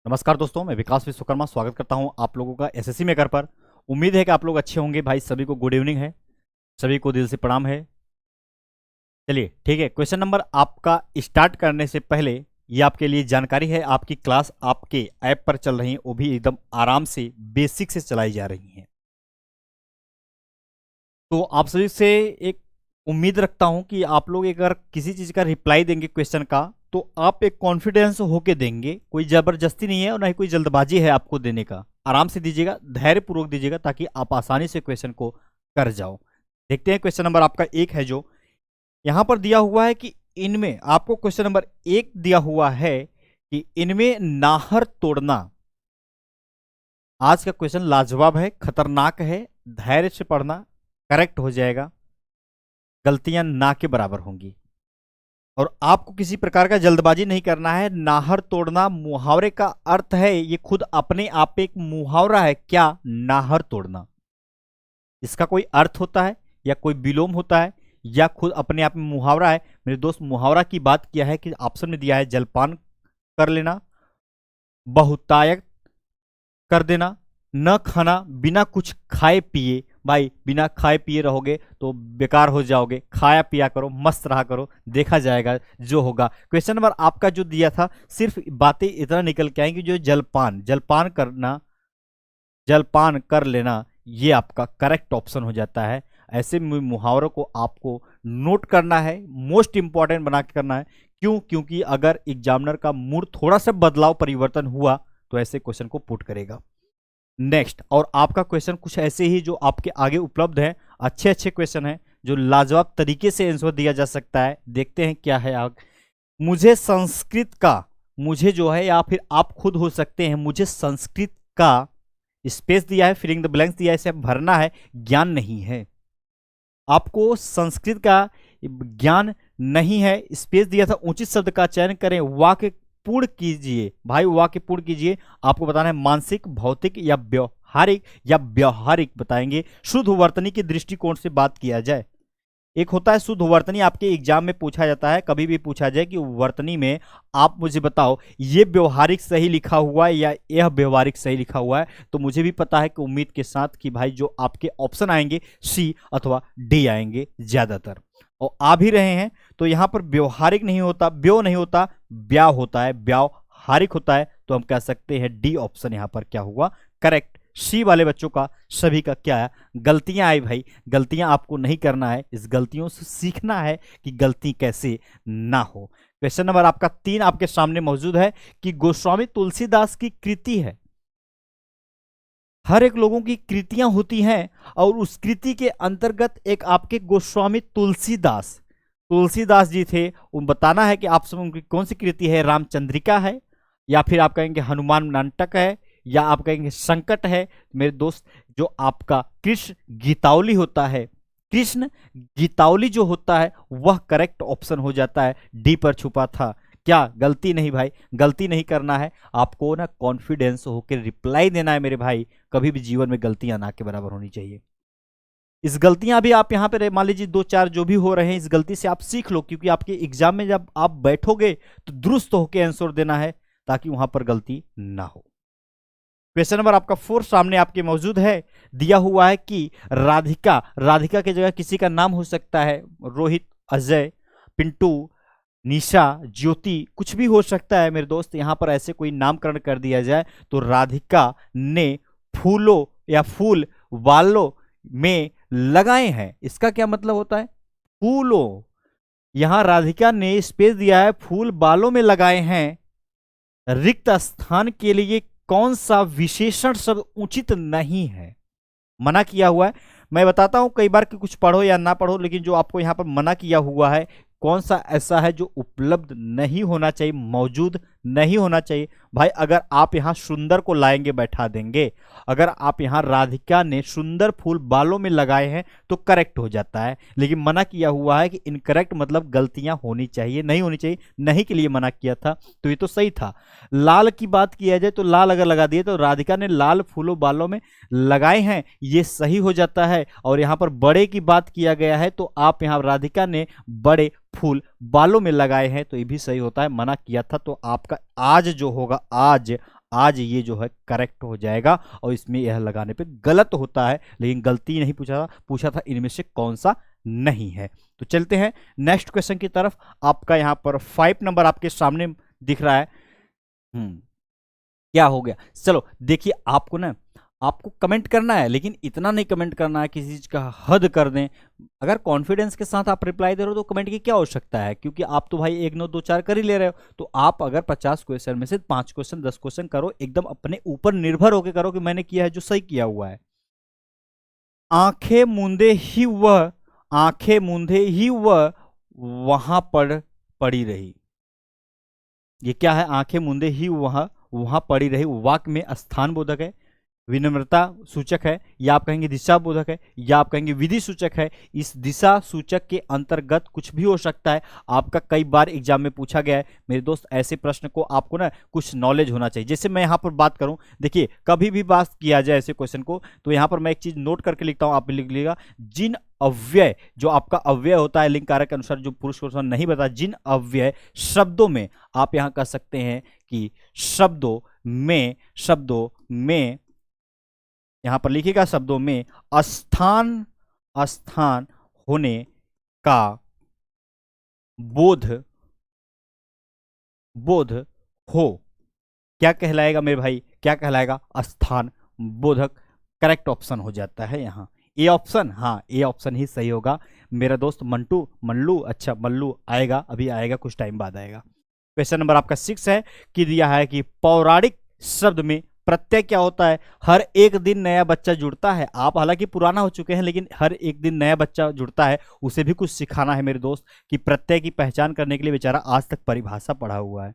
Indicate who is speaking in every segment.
Speaker 1: नमस्कार दोस्तों, मैं विकास विश्वकर्मा स्वागत करता हूं आप लोगों का एसएससी मेकर पर। उम्मीद है कि आप लोग अच्छे होंगे। भाई सभी को गुड इवनिंग है, सभी को दिल से प्रणाम है। चलिए ठीक है, क्वेश्चन नंबर आपका स्टार्ट करने से पहले ये आपके लिए जानकारी है, आपकी क्लास आपके ऐप पर चल रही है, वो भी एकदम आराम से बेसिक से चलाई जा रही है। तो आप सभी से एक उम्मीद रखता हूं कि आप लोग अगर किसी चीज का रिप्लाई देंगे क्वेश्चन का, तो आप एक कॉन्फिडेंस होके देंगे। कोई जबरदस्ती नहीं है और ना ही कोई जल्दबाजी है आपको देने का। आराम से दीजिएगा, धैर्यपूर्वक दीजिएगा, ताकि आप आसानी से क्वेश्चन को कर जाओ। देखते हैं, क्वेश्चन नंबर आपका 1 है जो यहां पर दिया हुआ है कि इनमें आपको क्वेश्चन नंबर 1 दिया हुआ है कि इनमें नाहर तोड़ना। आज का क्वेश्चन लाजवाब है, खतरनाक है, धैर्य से पढ़ना, करेक्ट हो जाएगा, गलतियां ना के बराबर होंगी। और आपको किसी प्रकार का जल्दबाजी नहीं करना है। नाहर तोड़ना मुहावरे का अर्थ है, ये खुद अपने आप एक मुहावरा है। क्या? नाहर तोड़ना। इसका कोई अर्थ होता है या कोई विलोम होता है या खुद अपने आप में मुहावरा है? मेरे दोस्त, मुहावरा की बात किया है कि ऑप्शन में दिया है जलपान कर लेना, बहुतायत कर देना, न खाना, बिना कुछ खाए पिए। भाई बिना खाए पिए रहोगे तो बेकार हो जाओगे। खाया पिया करो, मस्त रहा करो, देखा जाएगा जो होगा। क्वेश्चन नंबर आपका जो दिया था, सिर्फ बातें इतना निकल के आएंगी जो जलपान जलपान करना, जलपान कर लेना, ये आपका करेक्ट ऑप्शन हो जाता है। ऐसे मुहावरों को आपको नोट करना है, मोस्ट इंपॉर्टेंट बना के करना है। क्यों? क्योंकि अगर एग्जामिनर का मूड थोड़ा सा बदलाव परिवर्तन हुआ तो ऐसे क्वेश्चन को पुट करेगा। नेक्स्ट, और आपका क्वेश्चन कुछ ऐसे ही जो आपके आगे उपलब्ध है, अच्छे अच्छे क्वेश्चन हैं जो लाजवाब तरीके से आंसर दिया जा सकता है। देखते हैं क्या है। मुझे संस्कृत का, मुझे जो है या फिर आप खुद हो सकते हैं, मुझे संस्कृत का, स्पेस दिया है, फिलिंग द ब्लैंक्स दिया है, इसे भरना है, ज्ञान नहीं है। आपको संस्कृत का ज्ञान नहीं है, स्पेस दिया था, उचित शब्द का चयन करें, वाक्य पूर्ण कीजिए। भाई वाक्य पूर्ण कीजिए। आपको बताना है मानसिक, भौतिक या व्यवहारिक, या व्यवहारिक बताएंगे। शुद्ध वर्तनी के दृष्टिकोण से बात किया जाए। एक होता है शुद्ध वर्तनी, आपके एग्जाम में पूछा जाता है, कभी भी पूछा जाए कि वर्तनी में आप मुझे बताओ ये व्यवहारिक सही लिखा हुआ है या यह व्यवहारिक सही लिखा हुआ है, तो मुझे भी पता है कि उम्मीद के साथ कि भाई जो आपके ऑप्शन आएंगे सी अथवा डी आएंगे ज्यादातर, और आ भी रहे हैं। तो यहां पर व्यवहारिक नहीं होता, व्यो नहीं होता, ब्याह होता है, व्यावहारिक होता है। तो हम कह सकते हैं डी ऑप्शन यहां पर क्या हुआ, करेक्ट। सी वाले बच्चों का सभी का क्या है, गलतियां आई। भाई गलतियां आपको नहीं करना है, इस गलतियों से सीखना है कि गलती कैसे ना हो। क्वेश्चन नंबर आपका 3 आपके सामने मौजूद है कि गोस्वामी तुलसीदास की कृति है। हर एक लोगों की कृतियां होती हैं और उस कृति के अंतर्गत एक आपके गोस्वामी तुलसीदास तुलसीदास जी थे। उन बताना है कि आप सब उनकी कौन सी कृति है, रामचंद्रिका है, या फिर आप कहेंगे हनुमान नाटक है, या आप कहेंगे संकट है। मेरे दोस्त, जो आपका कृष्ण गीतावली होता है, कृष्ण गीतावली जो होता है वह करेक्ट ऑप्शन हो जाता है। डी पर छुपा था। क्या? गलती नहीं भाई, गलती नहीं करना है आपको ना, कॉन्फिडेंस होकर रिप्लाई देना है मेरे भाई। कभी भी जीवन में गलतियां ना के बराबर होनी चाहिए। इस गलतियां भी आप यहाँ पे मान लीजिए 2-4 जो भी हो रहे हैं, इस गलती से आप सीख लो, क्योंकि आपके एग्जाम में जब आप बैठोगे तो दुरुस्त होकर आंसर देना है, ताकि वहां पर गलती ना हो। क्वेश्चन नंबर आपका 4 सामने आपके मौजूद है। दिया हुआ है कि राधिका, राधिका की जगह किसी का नाम हो सकता है, रोहित, अजय, पिंटू, निशा, ज्योति, कुछ भी हो सकता है मेरे दोस्त। यहां पर ऐसे कोई नामकरण कर दिया जाए तो राधिका ने फूलों या फूल वालों में लगाए हैं, इसका क्या मतलब होता है? फूलों, यहां राधिका ने स्पेस दिया है, फूल बालों में लगाए हैं। रिक्त स्थान के लिए कौन सा विशेषण शब्द उचित नहीं है? मना किया हुआ है। मैं बताता हूं कई बार कि कुछ पढ़ो या ना पढ़ो, लेकिन जो आपको यहां पर मना किया हुआ है, कौन सा ऐसा है जो उपलब्ध नहीं होना चाहिए, मौजूद नहीं होना चाहिए। भाई अगर आप यहां सुंदर को लाएंगे, बैठा देंगे, अगर आप यहां राधिका ने सुंदर फूल बालों में लगाए हैं तो करेक्ट हो जाता है। लेकिन मना किया हुआ है कि इनकरेक्ट मतलब गलतियां होनी चाहिए, नहीं होनी चाहिए, नहीं के लिए मना किया था, तो ये तो सही था। लाल की बात किया जाए तो लाल अगर लगा दिए तो राधिका ने लाल फूलों बालों में लगाए हैं, ये सही हो जाता है। और यहां पर बड़े की बात किया गया है तो आप यहां राधिका ने बड़े फूल बालों में लगाए हैं, तो ये भी सही होता है। मना किया था तो आपका आज जो होगा, आज आज ये जो है करेक्ट हो जाएगा और इसमें यह लगाने पे गलत होता है, लेकिन गलती नहीं पूछा था इनमें से कौन सा नहीं है। तो चलते हैं नेक्स्ट क्वेश्चन की तरफ। आपका यहाँ पर 5 नंबर आपके सामने दिख रहा है। क्या हो गया, चलो देखिए, आपको कमेंट करना है, लेकिन इतना नहीं कमेंट करना है किसी चीज का हद कर दें। अगर कॉन्फिडेंस के साथ आप रिप्लाई दे रहे हो तो कमेंट की क्या आवश्यकता है, क्योंकि आप तो भाई 1 9 2 4 कर ही ले रहे हो। तो आप अगर 50 क्वेश्चन में से 5 क्वेश्चन 10 क्वेश्चन करो, एकदम अपने ऊपर निर्भर होकर करो कि मैंने किया है जो सही किया हुआ है। आंखें मूंदे ही वह वहां पर पड़ी रही। ये क्या है, आंखें मूंदे ही वहां पड़ी रही, वाक्य में स्थान बोधक है, विनम्रता सूचक है, या आप कहेंगे दिशा बोधक है, या आप कहेंगे विधि सूचक है। इस दिशा सूचक के अंतर्गत कुछ भी हो सकता है। आपका कई बार एग्जाम में पूछा गया है मेरे दोस्त, ऐसे प्रश्न को आपको ना कुछ नॉलेज होना चाहिए। जैसे मैं यहाँ पर बात करूं, देखिए कभी भी बात किया जाए ऐसे क्वेश्चन को, तो यहाँ पर मैं एक चीज नोट करके लिखता हूं, आप भी लिख लीजिएगा। जिन अव्यय, जो आपका अव्यय होता है लिंग कारक के अनुसार, जो पुरुष को नहीं बता, जिन अव्यय शब्दों में, आप यहां कह सकते हैं कि शब्दों में यहां पर लिखिएगा, शब्दों में स्थान होने का बोध हो, क्या कहलाएगा मेरे भाई, क्या कहलाएगा, स्थान बोधक। करेक्ट ऑप्शन हो जाता है यहां ए ऑप्शन। हाँ, ए ऑप्शन ही सही होगा मेरा दोस्त मल्लू। अच्छा, मल्लू आएगा, अभी आएगा, कुछ टाइम बाद आएगा। क्वेश्चन नंबर आपका 6 है कि दिया है कि पौराणिक शब्द में प्रत्यय क्या होता है। हर एक दिन नया बच्चा जुड़ता है। आप हालांकि पुराना हो चुके हैं, लेकिन हर एक दिन नया बच्चा जुड़ता है, उसे भी कुछ सिखाना है मेरे दोस्त, कि प्रत्यय की पहचान करने के लिए बेचारा आज तक परिभाषा पढ़ा हुआ है।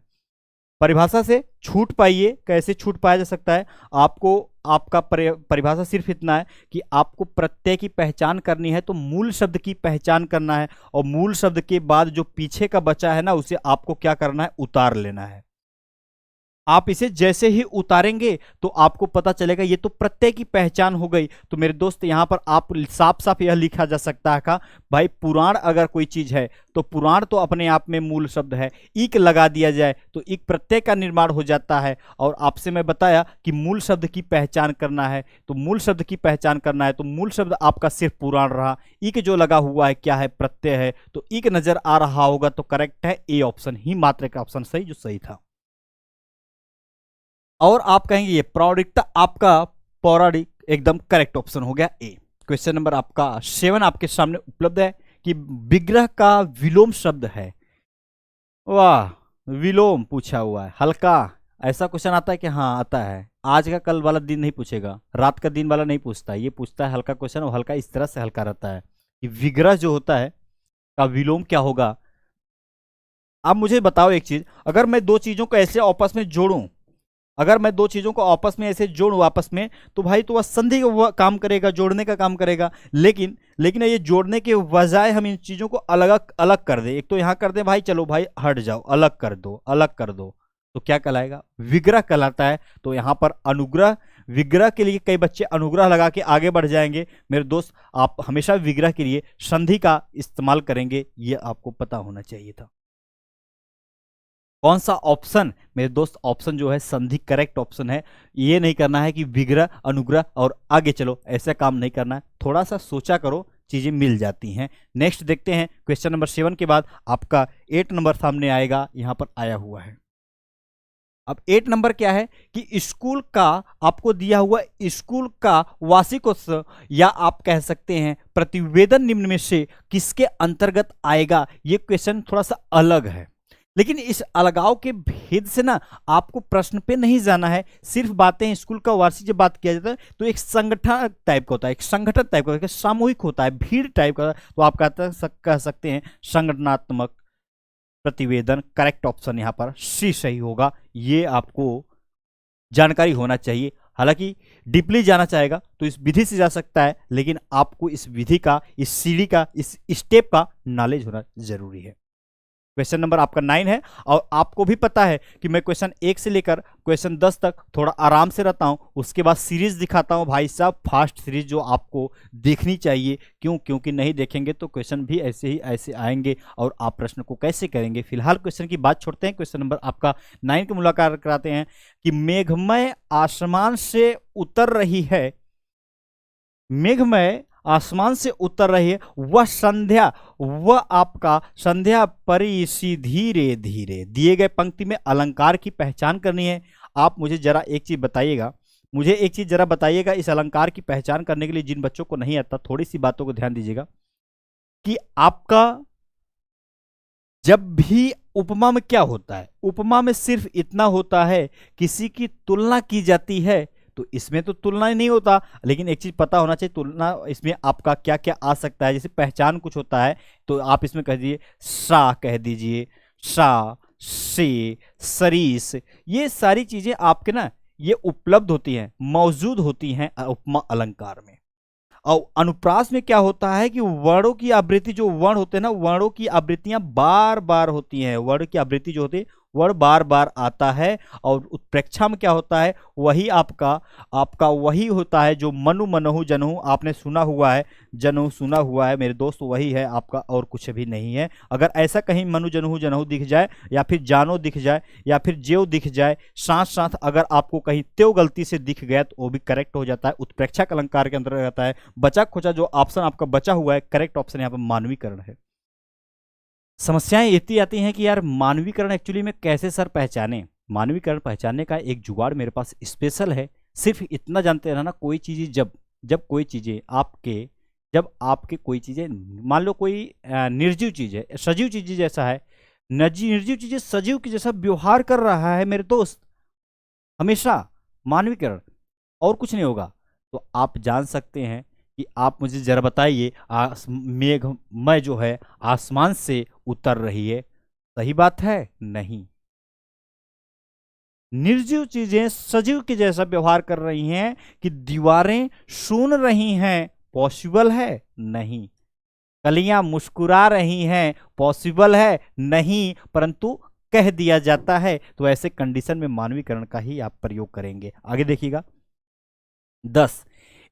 Speaker 1: परिभाषा से छूट पाइए, कैसे छूट पाया जा सकता है। आपको आपका परिभाषा सिर्फ इतना है कि आपको प्रत्यय की पहचान करनी है तो मूल शब्द की पहचान करना है, और मूल शब्द के बाद जो पीछे का बचा है ना, उसे आपको क्या करना है, उतार लेना है। आप इसे जैसे ही उतारेंगे तो आपको पता चलेगा ये तो प्रत्यय की पहचान हो गई। तो मेरे दोस्त यहां पर आप साफ साफ यह लिखा जा सकता है का भाई, पुराण अगर कोई चीज है तो पुराण तो अपने आप में मूल शब्द है, इक लगा दिया जाए तो इक प्रत्यय का निर्माण हो जाता है। और आपसे मैं बताया कि मूल शब्द की पहचान करना है, तो मूल शब्द की पहचान करना है तो मूल शब्द आपका सिर्फ पुराण रहा, इक जो लगा हुआ है क्या है, प्रत्यय है, तो इक नजर आ रहा होगा, तो करेक्ट है ए ऑप्शन ही, मात्र का ऑप्शन सही, जो सही था। और आप कहेंगे ये पौराणिकता, आपका पौराणिक एकदम करेक्ट ऑप्शन हो गया ए। क्वेश्चन नंबर आपका 7 आपके सामने उपलब्ध है कि विग्रह का विलोम शब्द है। वाह, विलोम पूछा हुआ है, हल्का। ऐसा क्वेश्चन आता है कि हाँ आता है, आज का कल वाला दिन नहीं पूछेगा, रात का दिन वाला नहीं पूछता, ये पूछता है हल्का क्वेश्चन, और हल्का इस तरह से हल्का रहता है कि विग्रह जो होता है का विलोम क्या होगा। आप मुझे बताओ एक चीज, अगर मैं दो चीजों को ऐसे आपस में जोड़ूं, अगर मैं दो चीजों को आपस में ऐसे जोड़ूं आपस में, तो भाई तो वह संधि का काम करेगा, जोड़ने का काम करेगा। लेकिन ये जोड़ने के बजाय हम इन चीजों को अलग अलग कर दे, एक तो यहां कर दे भाई, चलो भाई हट जाओ, अलग कर दो, तो क्या कहलाएगा, विग्रह कहलाता है। तो यहां पर अनुग्रह, विग्रह के लिए कई बच्चे अनुग्रह लगा के आगे बढ़ जाएंगे। मेरे दोस्त, आप हमेशा विग्रह के लिए संधि का इस्तेमाल करेंगे, ये आपको पता होना चाहिए था। कौन सा ऑप्शन मेरे दोस्त, ऑप्शन जो है संधि करेक्ट ऑप्शन है। ये नहीं करना है कि विग्रह अनुग्रह और आगे चलो, ऐसा काम नहीं करना है, थोड़ा सा सोचा करो, चीजें मिल जाती हैं। नेक्स्ट देखते हैं, क्वेश्चन नंबर 7 के बाद आपका 8 नंबर सामने आएगा, यहां पर आया हुआ है। अब 8 नंबर क्या है कि स्कूल का, आपको दिया हुआ स्कूल का वार्षिकोत्सव, या आप कह सकते हैं प्रतिवेदन निम्न में से किसके अंतर्गत आएगा। ये क्वेश्चन थोड़ा सा अलग है, लेकिन इस अलगाव के भेद से ना आपको प्रश्न पे नहीं जाना है, सिर्फ बातें। स्कूल का वार्षिक जब बात किया जाता है तो एक संगठन टाइप का होता है, एक संगठन टाइप का होता है, सामूहिक होता है, भीड़ टाइप का, तो आप कह सकते हैं संगठनात्मक प्रतिवेदन। करेक्ट ऑप्शन यहाँ पर सी सही होगा। ये आपको जानकारी होना चाहिए, हालांकि डीपली जाना चाहेगा तो इस विधि से जा सकता है, लेकिन आपको इस विधि का, इस सीढ़ी का, इस स्टेप का नॉलेज होना जरूरी है। क्वेश्चन नंबर आपका 9 है। और आपको भी पता है कि मैं क्वेश्चन 1 से लेकर क्वेश्चन 10 तक थोड़ा आराम से रहता हूं, उसके बाद सीरीज दिखाता हूं भाई साहब, फास्ट सीरीज जो आपको देखनी चाहिए। क्यों? क्योंकि नहीं देखेंगे तो क्वेश्चन भी ऐसे ही ऐसे आएंगे और आप प्रश्न को कैसे करेंगे। फिलहाल क्वेश्चन की बात छोड़ते हैं, क्वेश्चन नंबर आपका 9 की मुलाकात कराते हैं कि मेघमय आसमान से उतर रही है, मेघमय आसमान से उतर रही है वह संध्या, वह आपका संध्या परी सी धीरे धीरे। दिए गए पंक्ति में अलंकार की पहचान करनी है। आप मुझे जरा एक चीज बताइएगा, मुझे एक चीज जरा बताइएगा, इस अलंकार की पहचान करने के लिए जिन बच्चों को नहीं आता थोड़ी सी बातों को ध्यान दीजिएगा कि आपका जब भी उपमा में क्या होता है, उपमा में सिर्फ इतना होता है किसी की तुलना की जाती है, तो इसमें तो तुलना ही नहीं होता। लेकिन एक चीज पता होना चाहिए, तुलना इसमें आपका क्या क्या आ सकता है। जैसे पहचान कुछ होता है तो आप इसमें कह दीजिए सा, कह दीजिए सा, से, सरीस, ये सारी चीजें आपके ना ये उपलब्ध होती हैं, मौजूद होती हैं उपमा अलंकार में। और अनुप्रास में क्या होता है कि वर्णों की आवृत्ति, जो वर्ण होते हैं ना, वर्णों की आवृत्तियां बार बार होती हैं, वर्ण की आवृत्ति जो होती है वर्ण बार बार आता है। और उत्प्रेक्षा में क्या होता है, वही आपका आपका वही होता है जो मनु मनहु जनहु आपने सुना हुआ है, जनहु सुना हुआ है मेरे दोस्त, वही है आपका और कुछ भी नहीं है। अगर ऐसा कहीं मनु जनहु जनहु दिख जाए या फिर जानो दिख जाए या फिर जेव दिख जाए, साथ साथ अगर आपको कहीं त्यों गलती से दिख गया तो वो भी करेक्ट हो जाता है, उत्प्रेक्षा अलंकार के अंदर रहता है। बचा खोचा जो ऑप्शन आपका बचा हुआ है, करेक्ट ऑप्शन यहाँ पर मानवीकरण है। समस्याएं इतनी आती हैं कि यार मानवीकरण एक्चुअली में कैसे सर पहचाने। मानवीकरण पहचानने का एक जुगाड़ मेरे पास स्पेशल है। सिर्फ इतना जानते रहना, कोई चीज़ें जब कोई चीज़ें आपके जब आपके कोई चीज़ें मान लो कोई निर्जीव चीज़ है, सजीव चीज़ जैसा है, निर्जीव चीज़ें सजीव के जैसा व्यवहार कर रहा है मेरे दोस्त, हमेशा मानवीकरण, और कुछ नहीं होगा। तो आप जान सकते हैं कि आप मुझे जरा बताइए, मेघमय जो है आसमान से उतर रही है, सही बात है? नहीं। निर्जीव चीजें सजीव के जैसा व्यवहार कर रही हैं कि दीवारें सुन रही हैं, पॉसिबल है? नहीं। कलियां मुस्कुरा रही हैं, पॉसिबल है? नहीं, परंतु कह दिया जाता है। तो ऐसे कंडीशन में मानवीकरण का ही आप प्रयोग करेंगे। आगे देखिएगा 10,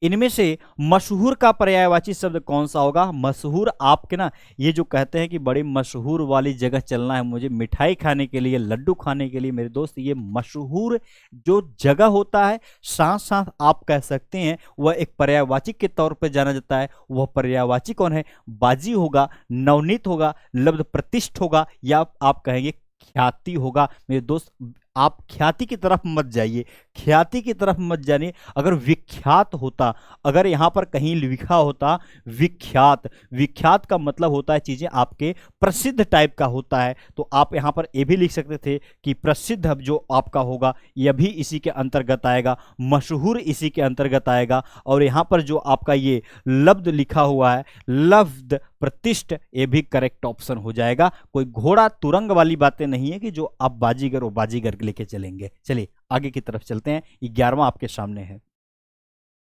Speaker 1: इनमें से मशहूर का पर्यायवाची शब्द कौन सा होगा? मशहूर आपके ना ये जो कहते हैं कि बड़ी मशहूर वाली जगह चलना है मुझे मिठाई खाने के लिए, लड्डू खाने के लिए, मेरे दोस्त ये मशहूर जो जगह होता है, साथ साथ आप कह सकते हैं वह एक पर्यायवाची के तौर पर जाना जाता है। वह पर्यायवाची कौन है? बाजी होगा, नवनीत होगा, लब्ध प्रतिष्ठ होगा, या आप कहेंगे ख्याति होगा। मेरे दोस्त आप ख्याति की तरफ मत जाइए, ख्याति की तरफ मत जाइए। अगर विख्यात होता, अगर यहाँ पर कहीं लिखा होता विख्यात, विख्यात का मतलब होता है चीजें आपके प्रसिद्ध टाइप का होता है, तो आप यहाँ पर ये भी लिख सकते थे कि प्रसिद्ध जो आपका होगा यह भी इसी के अंतर्गत आएगा, मशहूर इसी के अंतर्गत आएगा। और यहाँ पर जो आपका ये लब्ध लिखा हुआ है, लब्ध प्रतिष्ठ, ये भी करेक्ट ऑप्शन हो जाएगा। कोई घोड़ा तुरंग वाली बातें नहीं है कि जो आप बाजीगर और बाजीगर लेके चलेंगे। चलिए आगे की तरफ चलते हैं। 11वां आपके सामने है,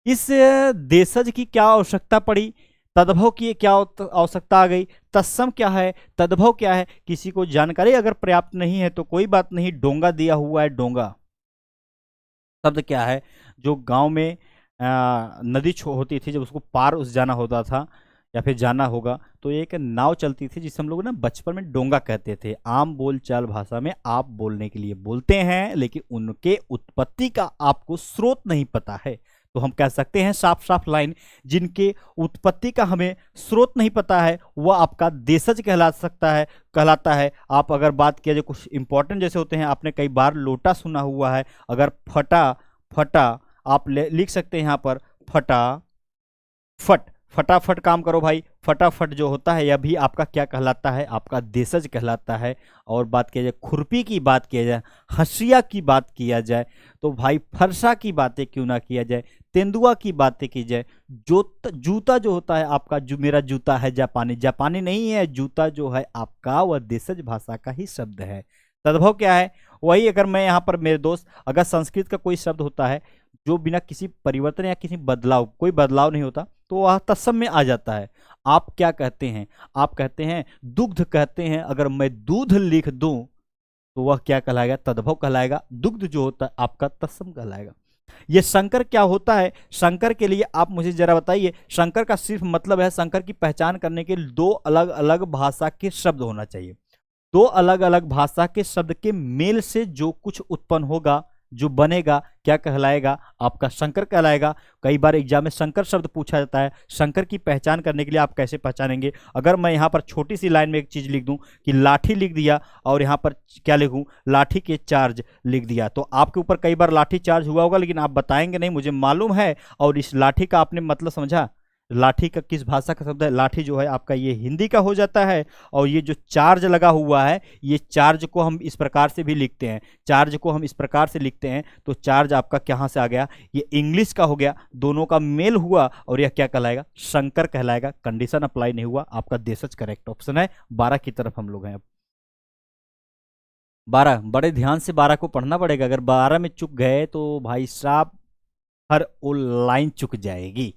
Speaker 1: इस देशज की क्या आवश्यकता पड़ी, तद्भव की क्या आवश्यकता आ गई, तत्सम क्या है, तद्भव क्या है। किसी को जानकारी अगर पर्याप्त नहीं है तो कोई बात नहीं, डोंगा दिया हुआ है। डोंगा शब्द क्या है? जो गांव में नदी होती थी, जब उसको पार उस जाना होता था या फिर जाना होगा, तो एक नाव चलती थी जिसे हम लोग ना बचपन में डोंगा कहते थे। आम बोलचाल भाषा में आप बोलने के लिए बोलते हैं, लेकिन उनके उत्पत्ति का आपको स्रोत नहीं पता है। तो हम कह सकते हैं साफ साफ लाइन, जिनके उत्पत्ति का हमें स्रोत नहीं पता है वह आपका देशज कहलाता है। आप अगर बात किया जाए कुछ इंपॉर्टेंट जैसे होते हैं, आपने कई बार लोटा सुना हुआ है। अगर फटा फटा आप लिख सकते हैं यहाँ पर फटा फट, फटाफट काम करो भाई, फटाफट जो होता है यह भी आपका क्या कहलाता है? आपका देशज कहलाता है। और बात किया जाए खुरपी की, बात किया जाए हंसिया की, बात किया जाए तो भाई फरसा की बातें क्यों ना किया जाए, तेंदुआ की बातें की जाए। जूता जो होता है आपका, जो मेरा जूता है जापानी, जापानी नहीं है, जूता जो है आपका वह देशज भाषा का ही शब्द है। तद्भव क्या है? वही अगर मैं यहाँ पर मेरे दोस्त, अगर संस्कृत का कोई शब्द होता है जो बिना किसी परिवर्तन या किसी बदलाव, कोई बदलाव नहीं होता, तो वह तत्सम में आ जाता है। आप क्या कहते हैं? आप कहते हैं दुग्ध कहते हैं, अगर मैं दूध लिख दूं तो वह क्या कहलाएगा? तद्भव कहलाएगा। दुग्ध जो होता है आपका तत्सम कहलाएगा। ये संकर क्या होता है? संकर के लिए आप मुझे जरा बताइए। संकर का सिर्फ मतलब है, संकर की पहचान करने के लिए दो अलग अलग भाषा के शब्द होना चाहिए। दो अलग अलग भाषा के शब्द के मेल से जो कुछ उत्पन्न होगा, जो बनेगा, क्या कहलाएगा? आपका संकर कहलाएगा। कई बार एग्जाम में संकर शब्द पूछा जाता है। संकर की पहचान करने के लिए आप कैसे पहचानेंगे? अगर मैं यहाँ पर छोटी सी लाइन में एक चीज लिख दूं कि लाठी लिख दिया और यहाँ पर क्या लिखूं? लाठी के चार्ज लिख दिया, तो आपके ऊपर कई बार लाठी चार्ज हुआ होगा, लेकिन आप बताएंगे नहीं, मुझे मालूम है। और इस लाठी का आपने मतलब समझा? लाठी का किस भाषा का शब्द है? लाठी जो है आपका ये हिंदी का हो जाता है। और ये जो चार्ज लगा हुआ है, ये चार्ज को हम इस प्रकार से भी लिखते हैं। चार्ज को हम इस प्रकार से लिखते हैं, तो चार्ज आपका कहाँ से आ गया? ये इंग्लिश का हो गया। दोनों का मेल हुआ और यह क्या कहलाएगा? संकर कहलाएगा। कंडीशन अप्लाई नहीं हुआ। आपका देशज करेक्ट ऑप्शन है। 12 की तरफ हम लोग हैं अब। 12, बड़े ध्यान से 12 को पढ़ना पड़ेगा। अगर 12 में चुक गए तो भाई साहब हर वो लाइन चुक जाएगी।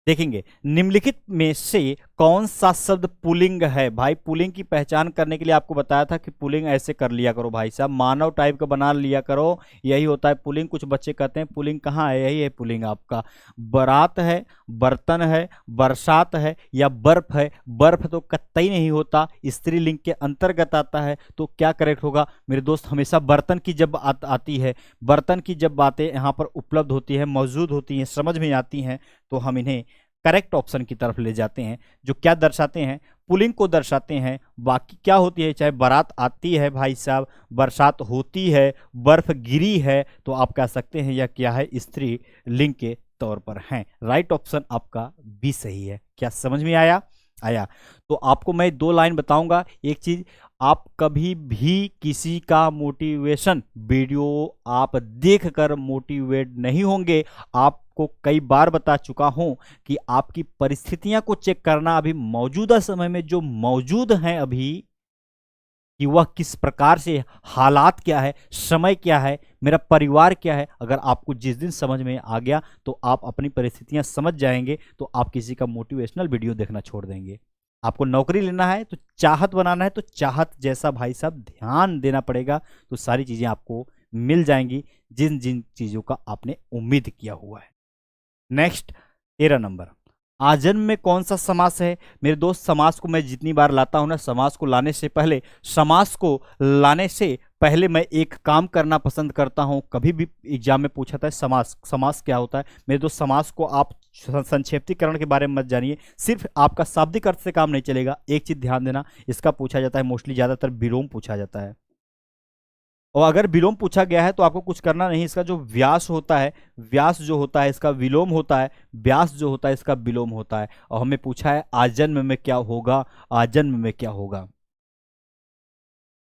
Speaker 1: देखेंगे निम्नलिखित में से कौन सा शब्द पुल्लिंग है? भाई पुल्लिंग की पहचान करने के लिए आपको बताया था कि पुल्लिंग ऐसे कर लिया करो भाई साहब, मानव टाइप का बना लिया करो, यही होता है पुल्लिंग। कुछ बच्चे कहते हैं पुल्लिंग कहाँ है? यही है पुल्लिंग आपका। बारात है, बर्तन है, बरसात है या बर्फ है? बर्फ तो कतई नहीं होता, स्त्रीलिंग के अंतर्गत आता है। तो क्या करेक्ट होगा मेरे दोस्त? हमेशा बर्तन की जब आती है, बर्तन की जब बातें यहाँ पर उपलब्ध होती है, मौजूद होती हैं, समझ में आती हैं, तो हम इन्हें करेक्ट ऑप्शन की तरफ ले जाते हैं, जो क्या दर्शाते हैं? पुल्लिंग को दर्शाते हैं। बाकी क्या होती है? चाहे बारात आती है भाई साहब, बरसात होती है, बर्फ गिरी है, तो आप कह सकते हैं यह क्या है? स्त्री लिंग के तौर पर हैं। राइट ऑप्शन आपका बी सही है। क्या समझ में आया? तो आपको मैं 2 लाइन बताऊंगा। एक चीज, आप कभी भी किसी का मोटिवेशन वीडियो आप देखकर मोटिवेट नहीं होंगे। आपको कई बार बता चुका हूं कि आपकी परिस्थितियां को चेक करना, अभी मौजूदा समय में जो मौजूद हैं अभी, कि वह किस प्रकार से, हालात क्या है, समय क्या है, मेरा परिवार क्या है। अगर आपको जिस दिन समझ में आ गया तो आप अपनी परिस्थितियां समझ जाएंगे, तो आप किसी का मोटिवेशनल वीडियो देखना छोड़ देंगे। आपको नौकरी लेना है तो चाहत बनाना है, तो चाहत जैसा भाई साहब ध्यान देना पड़ेगा, तो सारी चीजें आपको मिल जाएंगी जिन जिन चीजों का आपने उम्मीद किया हुआ है। नेक्स्ट 13 नंबर, आजन्म में कौन सा समास है? मेरे दोस्त समास को मैं जितनी बार लाता हूं ना, समास को लाने से पहले मैं एक काम करना पसंद करता हूं। कभी भी एग्जाम में पूछा था समास क्या होता है? मेरे दोस्त समास को आप संक्षिप्तीकरण के बारे में मत जानिए, सिर्फ आपका शाब्दिक अर्थ से काम नहीं चलेगा। एक चीज ध्यान देना, इसका पूछा जाता है मोस्टली, ज्यादातर विलोम पूछा जाता है। और अगर विलोम पूछा गया है तो आपको कुछ करना नहीं, इसका जो व्यास होता है, व्यास जो होता है इसका विलोम होता है, व्यास जो होता है इसका विलोम होता है। और हमें पूछा है आजन्म में क्या होगा, आजन्म में क्या होगा।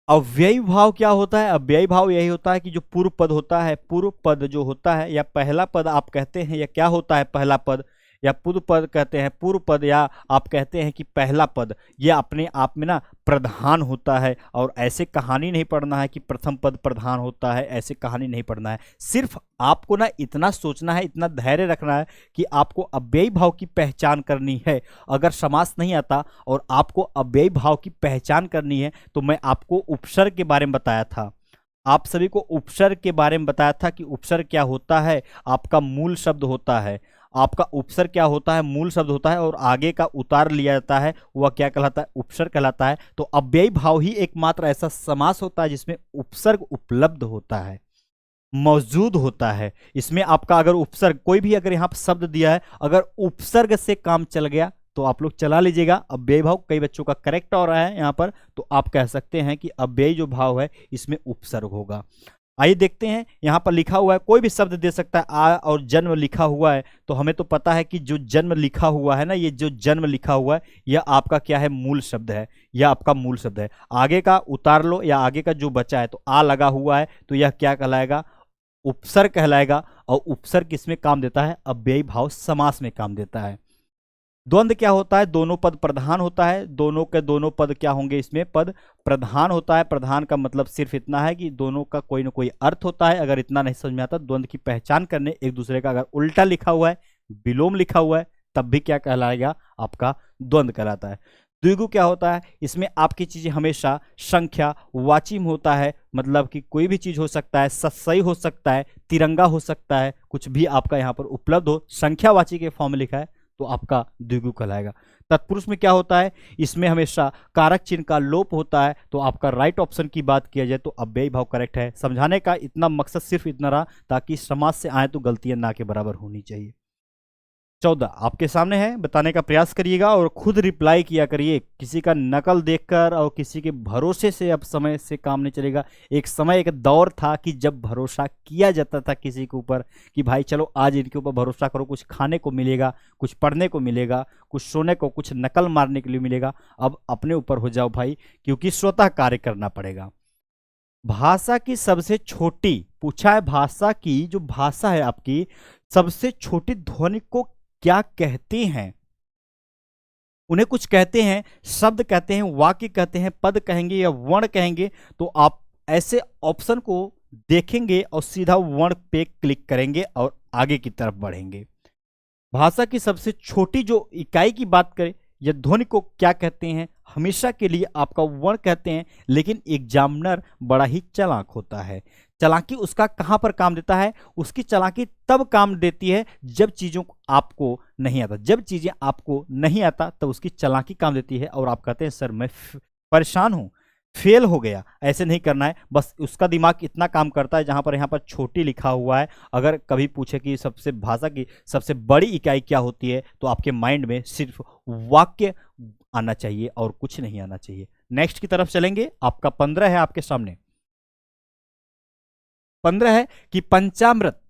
Speaker 1: अव्ययी भाव क्या होता है? अव्ययी भाव यही होता है कि जो पूर्व पद होता है, पूर्व पद जो होता है, या पहला पद आप कहते हैं, या क्या होता है पहला पद, या पूर्व पद कहते हैं, पूर्व पद, या आप कहते हैं कि पहला पद, ये अपने आप में ना प्रधान होता है। और ऐसे कहानी नहीं पढ़ना है कि प्रथम पद प्रधान होता है, ऐसे कहानी नहीं पढ़ना है। सिर्फ आपको ना इतना सोचना है, इतना धैर्य रखना है कि आपको अव्ययी भाव की पहचान करनी है। अगर समास नहीं आता और आपको अव्ययी भाव की पहचान करनी है, तो मैं आपको उपसर्ग के बारे में बताया था, आप सभी को उपसर्ग के बारे में बताया था कि उपसर्ग क्या होता है। आपका मूल शब्द होता है, आपका उपसर्ग क्या होता है? मूल शब्द होता है, और आगे का उतार लिया जाता है, वह क्या कहलाता है? उपसर्ग कहलाता है। तो अव्ययी भाव ही एकमात्र ऐसा समास होता है जिसमें उपसर्ग उपलब्ध होता है, मौजूद होता है। इसमें आपका अगर उपसर्ग, कोई भी अगर यहाँ पर शब्द दिया है, अगर उपसर्ग से काम चल गया तो आप लोग चला लीजिएगा। अव्ययी भाव कई बच्चों का करेक्ट हो रहा है यहाँ पर, तो आप कह सकते हैं कि अव्ययी जो भाव है इसमें उपसर्ग होगा। आइए देखते हैं, यहाँ पर लिखा हुआ है, कोई भी शब्द दे सकता है। आ और जन्म लिखा हुआ है, तो हमें तो पता है कि जो जन्म लिखा हुआ है ना, ये जो जन्म लिखा हुआ है, यह आपका क्या है? मूल शब्द है, यह आपका मूल शब्द है। आगे का उतार लो, या आगे का जो बचा है, तो आ लगा हुआ है, तो यह क्या कहलाएगा? उपसर्ग कहलाएगा। और उपसर्ग किसमें काम देता है? अव्ययी भाव समास में काम देता है। द्वंद्व क्या होता है? दोनों पद प्रधान होता है। दोनों के दोनों पद क्या होंगे? इसमें पद प्रधान होता है। प्रधान का मतलब सिर्फ इतना है कि दोनों का कोई ना कोई अर्थ होता है। अगर इतना नहीं समझ में आता, द्वंद्व की पहचान करने, एक दूसरे का अगर उल्टा लिखा हुआ है, विलोम लिखा हुआ है, तब भी क्या कहलाएगा, आपका द्वंद्व कहलाता है। द्विगु क्या होता है, इसमें आपकी चीजें हमेशा संख्या वाची में होता है, मतलब कि कोई भी चीज हो सकता है, सही हो सकता है, तिरंगा हो सकता है, कुछ भी आपका यहाँ पर उपलब्ध हो, संख्यावाची के फॉर्म में लिखा है तो आपका द्विगु कहलाएगा। तत्पुरुष में क्या होता है, इसमें हमेशा कारक चिन्ह का लोप होता है, तो आपका राइट ऑप्शन की बात किया जाए तो अव्ययी भाव करेक्ट है। समझाने का इतना मकसद सिर्फ इतना रहा ताकि समाज से आए तो गलतियां ना के बराबर होनी चाहिए। 14 आपके सामने है, बताने का प्रयास करिएगा और खुद रिप्लाई किया करिए, किसी का नकल देखकर और किसी के भरोसे से अब समय से काम नहीं चलेगा। एक समय एक दौर था कि जब भरोसा किया जाता था किसी के ऊपर कि भाई चलो आज इनके ऊपर भरोसा करो, कुछ खाने को मिलेगा, कुछ पढ़ने को मिलेगा, कुछ सोने को, कुछ नकल मारने के लिए मिलेगा। अब अपने ऊपर हो जाओ भाई, क्योंकि स्वतः कार्य करना पड़ेगा। भाषा की सबसे छोटी पूछा है, भाषा की जो भाषा है आपकी सबसे छोटी ध्वनि को क्या कहते हैं? उन्हें कुछ कहते हैं, शब्द कहते हैं, वाक्य कहते हैं, पद कहेंगे या वर्ण कहेंगे। तो आप ऐसे ऑप्शन को देखेंगे और सीधा वर्ण पे क्लिक करेंगे और आगे की तरफ बढ़ेंगे। भाषा की सबसे छोटी जो इकाई की बात करें या ध्वनि को क्या कहते हैं, हमेशा के लिए आपका वर्ण कहते हैं। लेकिन एग्जामिनर बड़ा ही चालाक होता है, चालाकी उसका कहां पर काम देता है, उसकी चालाकी तब काम देती है जब चीजों को आपको नहीं आता। जब चीजें आपको नहीं आता तब उसकी चालाकी काम देती है और आप कहते हैं सर मैं परेशान हूं, फेल हो गया। ऐसे नहीं करना है, बस उसका दिमाग इतना काम करता है जहां पर यहाँ पर छोटी लिखा हुआ है। अगर कभी पूछे कि सबसे भाषा की सबसे बड़ी इकाई क्या होती है तो आपके माइंड में सिर्फ वाक्य आना चाहिए और कुछ नहीं आना चाहिए। नेक्स्ट की तरफ चलेंगे, आपका 15 है आपके सामने। 15 है कि पंचामृत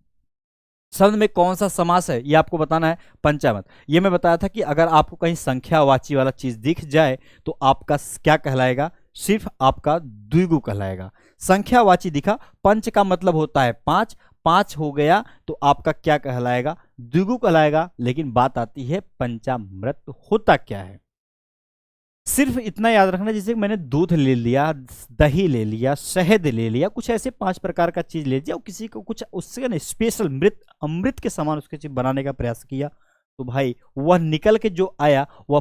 Speaker 1: शब्द में कौन सा समास है, ये आपको बताना है। पंचामृत, ये मैं बताया था कि अगर आपको कहीं संख्यावाची वाला चीज दिख जाए तो आपका क्या कहलाएगा, सिर्फ आपका द्विगु कहलाएगा। संख्यावाची दिखा, पंच का मतलब होता है पांच, पांच हो गया तो आपका क्या कहलाएगा, द्विगु कहलाएगा। लेकिन बात आती है पंचामृत होता क्या है। सिर्फ इतना याद रखना, जैसे मैंने दूध ले लिया, दही ले लिया, शहद ले लिया, कुछ ऐसे 5 प्रकार का चीज ले लिया और किसी को कुछ उससे ना स्पेशल मृत अमृत के समान उसके चीज बनाने का प्रयास किया तो भाई वह निकल के जो आया वह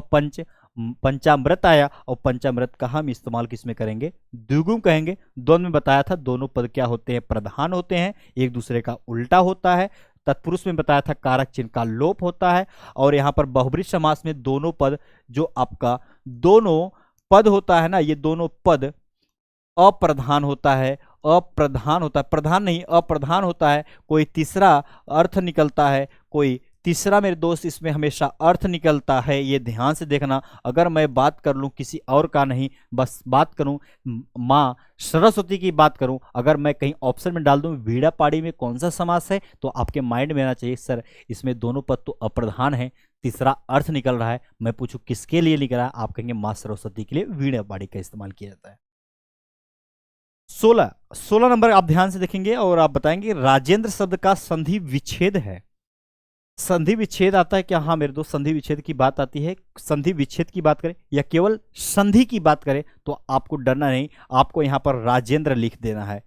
Speaker 1: पंचामृत आया। और पंचामृत का हम इस्तेमाल किस में करेंगे, द्विगु कहेंगे। दोनों में बताया था, दोनों पद क्या होते हैं, प्रधान होते हैं, एक दूसरे का उल्टा होता है। तत्पुरुष में बताया था कारक चिन्ह का लोप होता है। और यहाँ पर बहुब्री समास में दोनों पद जो आपका दोनों पद होता है ना, ये दोनों पद अप्रधान होता है, अप्रधान होता है, प्रधान नहीं अप्रधान होता है। कोई तीसरा अर्थ निकलता है, कोई तीसरा मेरे दोस्त इसमें हमेशा अर्थ निकलता है, ये ध्यान से देखना। अगर मैं बात कर लूं किसी और का नहीं, बस बात करूं माँ सरस्वती की बात करूं, अगर मैं कहीं ऑप्शन में डाल दूं वीणा पाड़ी में कौन सा समास है तो आपके माइंड में आना चाहिए सर इसमें दोनों पद तो अप्रधान है, तीसरा अर्थ निकल रहा है। मैं पूछूं किसके लिए निकल रहा है, आप कहेंगे माँ सरस्वती के लिए वीणा पाड़ी का इस्तेमाल किया जाता है। 16 नंबर आप ध्यान से देखेंगे और आप बताएंगे राजेंद्र शब्द का संधि विच्छेद है। संधि विच्छेद आता है क्या, हाँ मेरे दोस्त संधि विच्छेद की बात आती है। संधि विच्छेद की बात करें या केवल संधि की बात करें तो आपको डरना नहीं, आपको यहाँ पर राजेंद्र लिख देना है।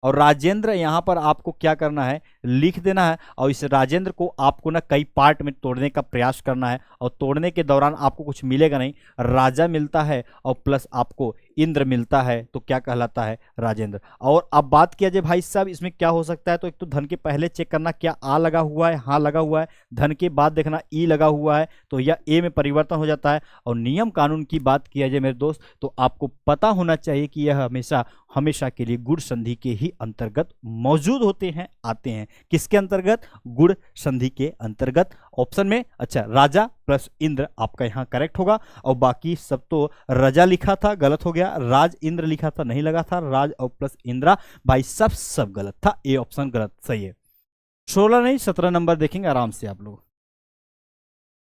Speaker 1: और राजेंद्र यहाँ पर आपको क्या करना है, लिख देना है। और इस राजेंद्र को आपको ना कई पार्ट में तोड़ने का प्रयास करना है और तोड़ने के दौरान आपको कुछ मिलेगा नहीं, राजा मिलता है और प्लस आपको इंद्र मिलता है तो क्या कहलाता है, राजेंद्र। और अब बात किया जाए भाई साहब इसमें क्या हो सकता है, तो एक तो धन के पहले चेक करना क्या आ लगा हुआ है, हाँ लगा हुआ है। धन के बाद देखना ई लगा हुआ है तो यह ए में परिवर्तन हो जाता है। और नियम कानून की बात किया जाए मेरे दोस्त तो आपको पता होना चाहिए कि यह हमेशा हमेशा के लिए गुण संधि के ही अंतर्गत मौजूद होते हैं, आते हैं। किसके अंतर्गत, गुण संधि के अंतर्गत। ऑप्शन में अच्छा राजा प्लस इंद्र आपका यहाँ करेक्ट होगा। और बाकी सब तो रजा लिखा था गलत हो गया, राज इंद्र लिखा था नहीं लगा था, राज और प्लस इंद्रा भाई सब गलत था, ए ऑप्शन गलत सही है। 16 नहीं 17 नंबर देखेंगे आराम से आप लोग।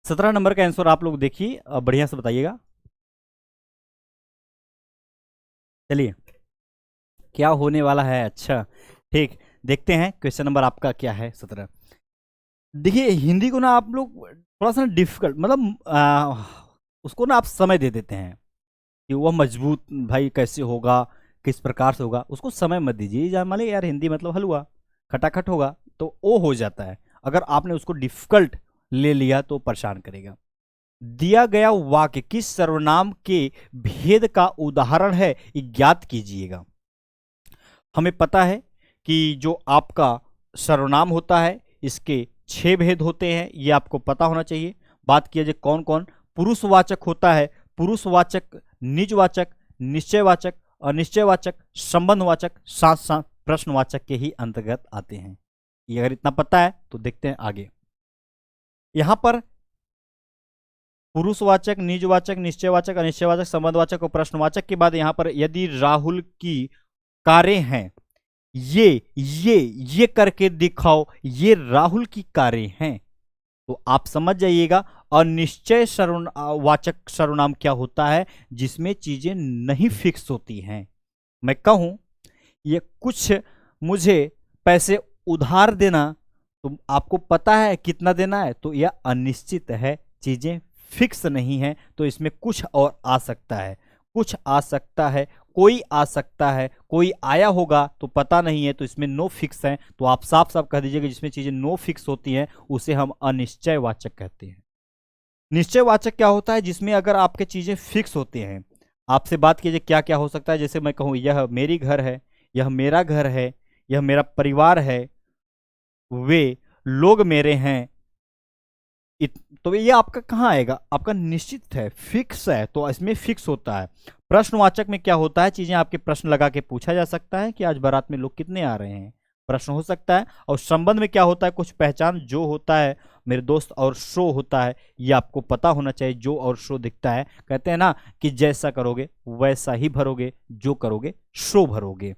Speaker 1: 17 नंबर का आंसर आप लोग देखिए, बढ़िया से बताइएगा। चलिए क्या होने वाला है, अच्छा ठीक देखते हैं क्वेश्चन नंबर आपका क्या है 17। देखिए हिंदी को ना आप लोग थोड़ा सा डिफिकल्ट मतलब उसको ना आप समय दे देते हैं कि वह मजबूत भाई कैसे होगा, किस प्रकार से होगा, उसको समय मत दीजिए। मान लीजिए यार हिंदी मतलब हलवा खटाखट होगा तो वो हो जाता है। अगर आपने उसको डिफिकल्ट ले लिया तो परेशान करेगा। दिया गया वाक्य किस सर्वनाम के भेद का उदाहरण है, ज्ञात कीजिएगा। हमें पता है कि जो आपका सर्वनाम होता है इसके 6 भेद होते हैं, ये आपको पता होना चाहिए। बात किया जाए कौन कौन। पुरुषवाचक होता है, पुरुषवाचक, निजवाचक, निश्चयवाचक, अनिश्चयवाचक, संबंधवाचक, साथ साथ प्रश्नवाचक के ही अंतर्गत आते हैं। ये अगर इतना पता है तो देखते हैं आगे। यहां पर पुरुषवाचक, निजवाचक, निश्चयवाचक, अनिश्चयवाचक, संबंधवाचक और प्रश्नवाचक के बाद यहां पर यदि राहुल की कारें हैं, ये करके दिखाओ, ये राहुल की कारें हैं, तो आप समझ जाइएगा। अनिश्चय वाचक सर्वनाम क्या होता है, जिसमें चीजें नहीं फिक्स होती हैं। मैं कहूं ये कुछ मुझे पैसे उधार देना, तो आपको पता है कितना देना है, तो यह अनिश्चित है, चीजें फिक्स नहीं है, तो इसमें कुछ और आ सकता है, कुछ आ सकता है, कोई आ सकता है, कोई आया होगा तो पता नहीं है, तो इसमें नो फिक्स है। तो आप साफ साफ कह दीजिएगा जिसमें चीजें नो फिक्स होती हैं उसे हम अनिश्चयवाचक कहते हैं। निश्चयवाचक क्या होता है, जिसमें अगर आपके चीजें फिक्स होती हैं। आपसे बात कीजिए क्या क्या हो सकता है, जैसे मैं कहूं यह मेरी घर है, यह मेरा घर है, यह मेरा परिवार है, वे लोग मेरे हैं। तो ये आपका कहाँ आएगा, आपका निश्चित है, फिक्स है, तो इसमें फिक्स होता है। प्रश्नवाचक में क्या होता है, चीजें आपके प्रश्न लगा के पूछा जा सकता है कि आज बारात में लोग कितने आ रहे हैं, प्रश्न हो सकता है। और संबंध में क्या होता है, कुछ पहचान जो होता है मेरे दोस्त, और शो होता है, ये आपको पता होना चाहिए। जो और शो दिखता है, कहते हैं ना कि जैसा करोगे वैसा ही भरोगे, जो करोगे शो भरोगे।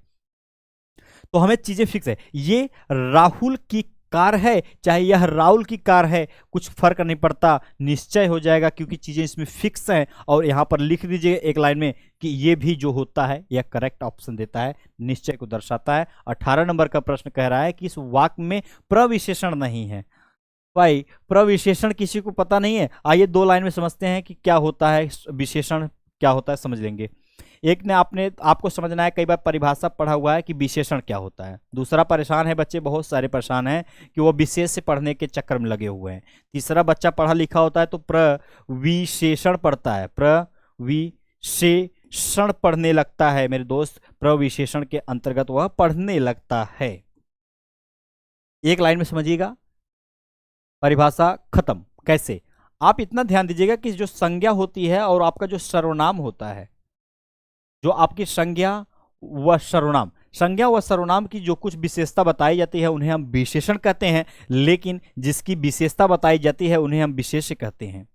Speaker 1: तो हमें चीजें फिक्स है। ये राहुल की कार है, चाहे यह राहुल की कार है, कुछ फर्क नहीं पड़ता, निश्चय हो जाएगा क्योंकि चीजें इसमें फिक्स हैं। और यहां पर लिख दीजिए एक लाइन में कि ये भी जो होता है यह करेक्ट ऑप्शन देता है, निश्चय को दर्शाता है। 18 नंबर का प्रश्न कह रहा है कि इस वाक्य में प्रविशेषण नहीं है। भाई प्रविशेषण किसी को पता नहीं है, आइए 2 लाइन में समझते हैं कि क्या होता है विशेषण, क्या होता है समझ लेंगे। एक ने आपको समझना है, कई बार परिभाषा पढ़ा हुआ है कि विशेषण क्या होता है। दूसरा परेशान है, बच्चे बहुत सारे परेशान हैं कि वो विशेष से पढ़ने के चक्कर में लगे हुए हैं। तीसरा बच्चा पढ़ा लिखा होता है तो प्रविशेषण पढ़ता है, प्रविशेषण पढ़ने लगता है मेरे दोस्त, प्रविशेषण के अंतर्गत वह पढ़ने लगता है। एक लाइन में समझिएगा, परिभाषा खत्म। कैसे, आप इतना ध्यान दीजिएगा कि जो संज्ञा होती है और आपका जो सर्वनाम होता है, जो आपकी संज्ञा व सर्वनाम, संज्ञा व सर्वनाम की जो कुछ विशेषता बताई जाती है उन्हें हम विशेषण कहते हैं, लेकिन जिसकी विशेषता बताई जाती है उन्हें हम विशेष्य कहते हैं।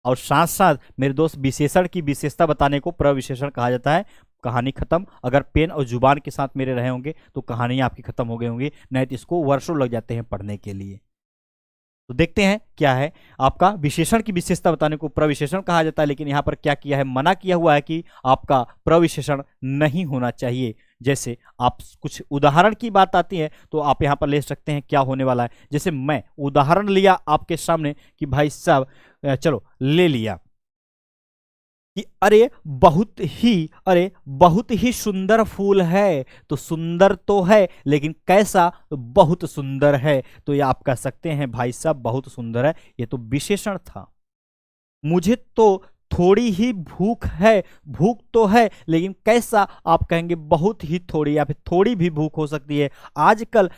Speaker 1: और साथ साथ मेरे दोस्त विशेषण की विशेषता बताने को प्रविशेषण कहा जाता है। कहानी खत्म। अगर पेन और जुबान के साथ मेरे रहे होंगे तो कहानियां आपकी खत्म हो गई होंगी, नहीं तो इसको वर्षों लग जाते हैं पढ़ने के लिए। तो देखते हैं क्या है, आपका विशेषण की विशेषता बताने को प्रविशेषण कहा जाता है, लेकिन यहां पर क्या किया है, मना किया हुआ है कि आपका प्रविशेषण नहीं होना चाहिए। जैसे आप कुछ उदाहरण की बात आती है तो आप यहां पर ले सकते हैं क्या होने वाला है। जैसे मैं उदाहरण लिया आपके सामने कि भाई साहब चलो ले लिया कि अरे बहुत ही सुंदर फूल है, तो सुंदर तो है लेकिन कैसा, बहुत सुंदर है। तो ये आप कह सकते हैं भाई साहब बहुत सुंदर है, ये तो विशेषण था। मुझे तो थोड़ी ही भूख है, भूख तो है लेकिन कैसा, आप कहेंगे बहुत ही थोड़ी, या फिर थोड़ी भी भूख हो सकती है। आजकल